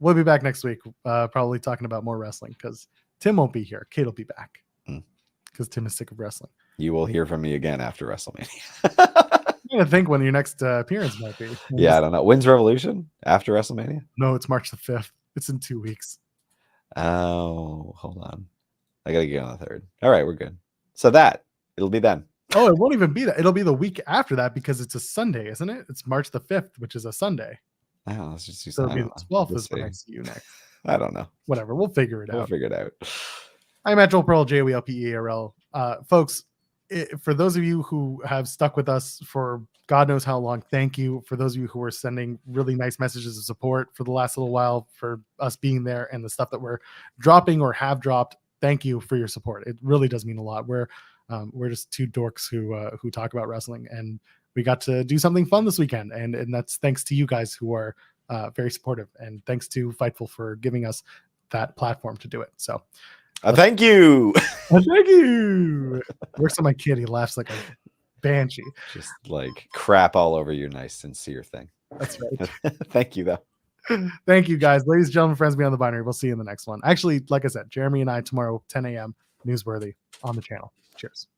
We'll be back next week, probably talking about more wrestling because Tim won't be here. Kate will be back because Tim is sick of wrestling. You will hear from me again after WrestleMania. I'm going to think when your next appearance might be. Yeah, I don't know. When's Revolution? After WrestleMania? No, it's March the 5th. It's in 2 weeks. Oh, hold on. I got to get on the 3rd. All right, we're good. So it'll be then. Oh, it won't even be that. It'll be the week after that because it's a Sunday, isn't it? It's March the 5th, which is a Sunday. I don't know. Let's just do So it'll be something. the 12th is when I see you next. I don't know. Whatever. We'll figure it We'll out. figure it out. I'm at Joel Pearl, JOELPEARL. Folks, for those of you who have stuck with us for God knows how long, thank you. For those of you who are sending really nice messages of support for the last little while, for us being there and the stuff that we're dropping or have dropped, thank you for your support. It really does mean a lot. We're just two dorks who talk about wrestling, and we got to do something fun this weekend, and that's thanks to you guys who are very supportive, and thanks to Fightful for giving us that platform to do it. So thank you. Thank you. Works on my kid. He laughs like a banshee. Just like crap all over your nice, sincere thing. That's right. Thank you, though. Thank you, guys. Ladies and gentlemen, friends beyond the binary. We'll see you in the next one. Actually, like I said, Jeremy and I tomorrow, 10 a.m. Newsworthy on the channel. Cheers.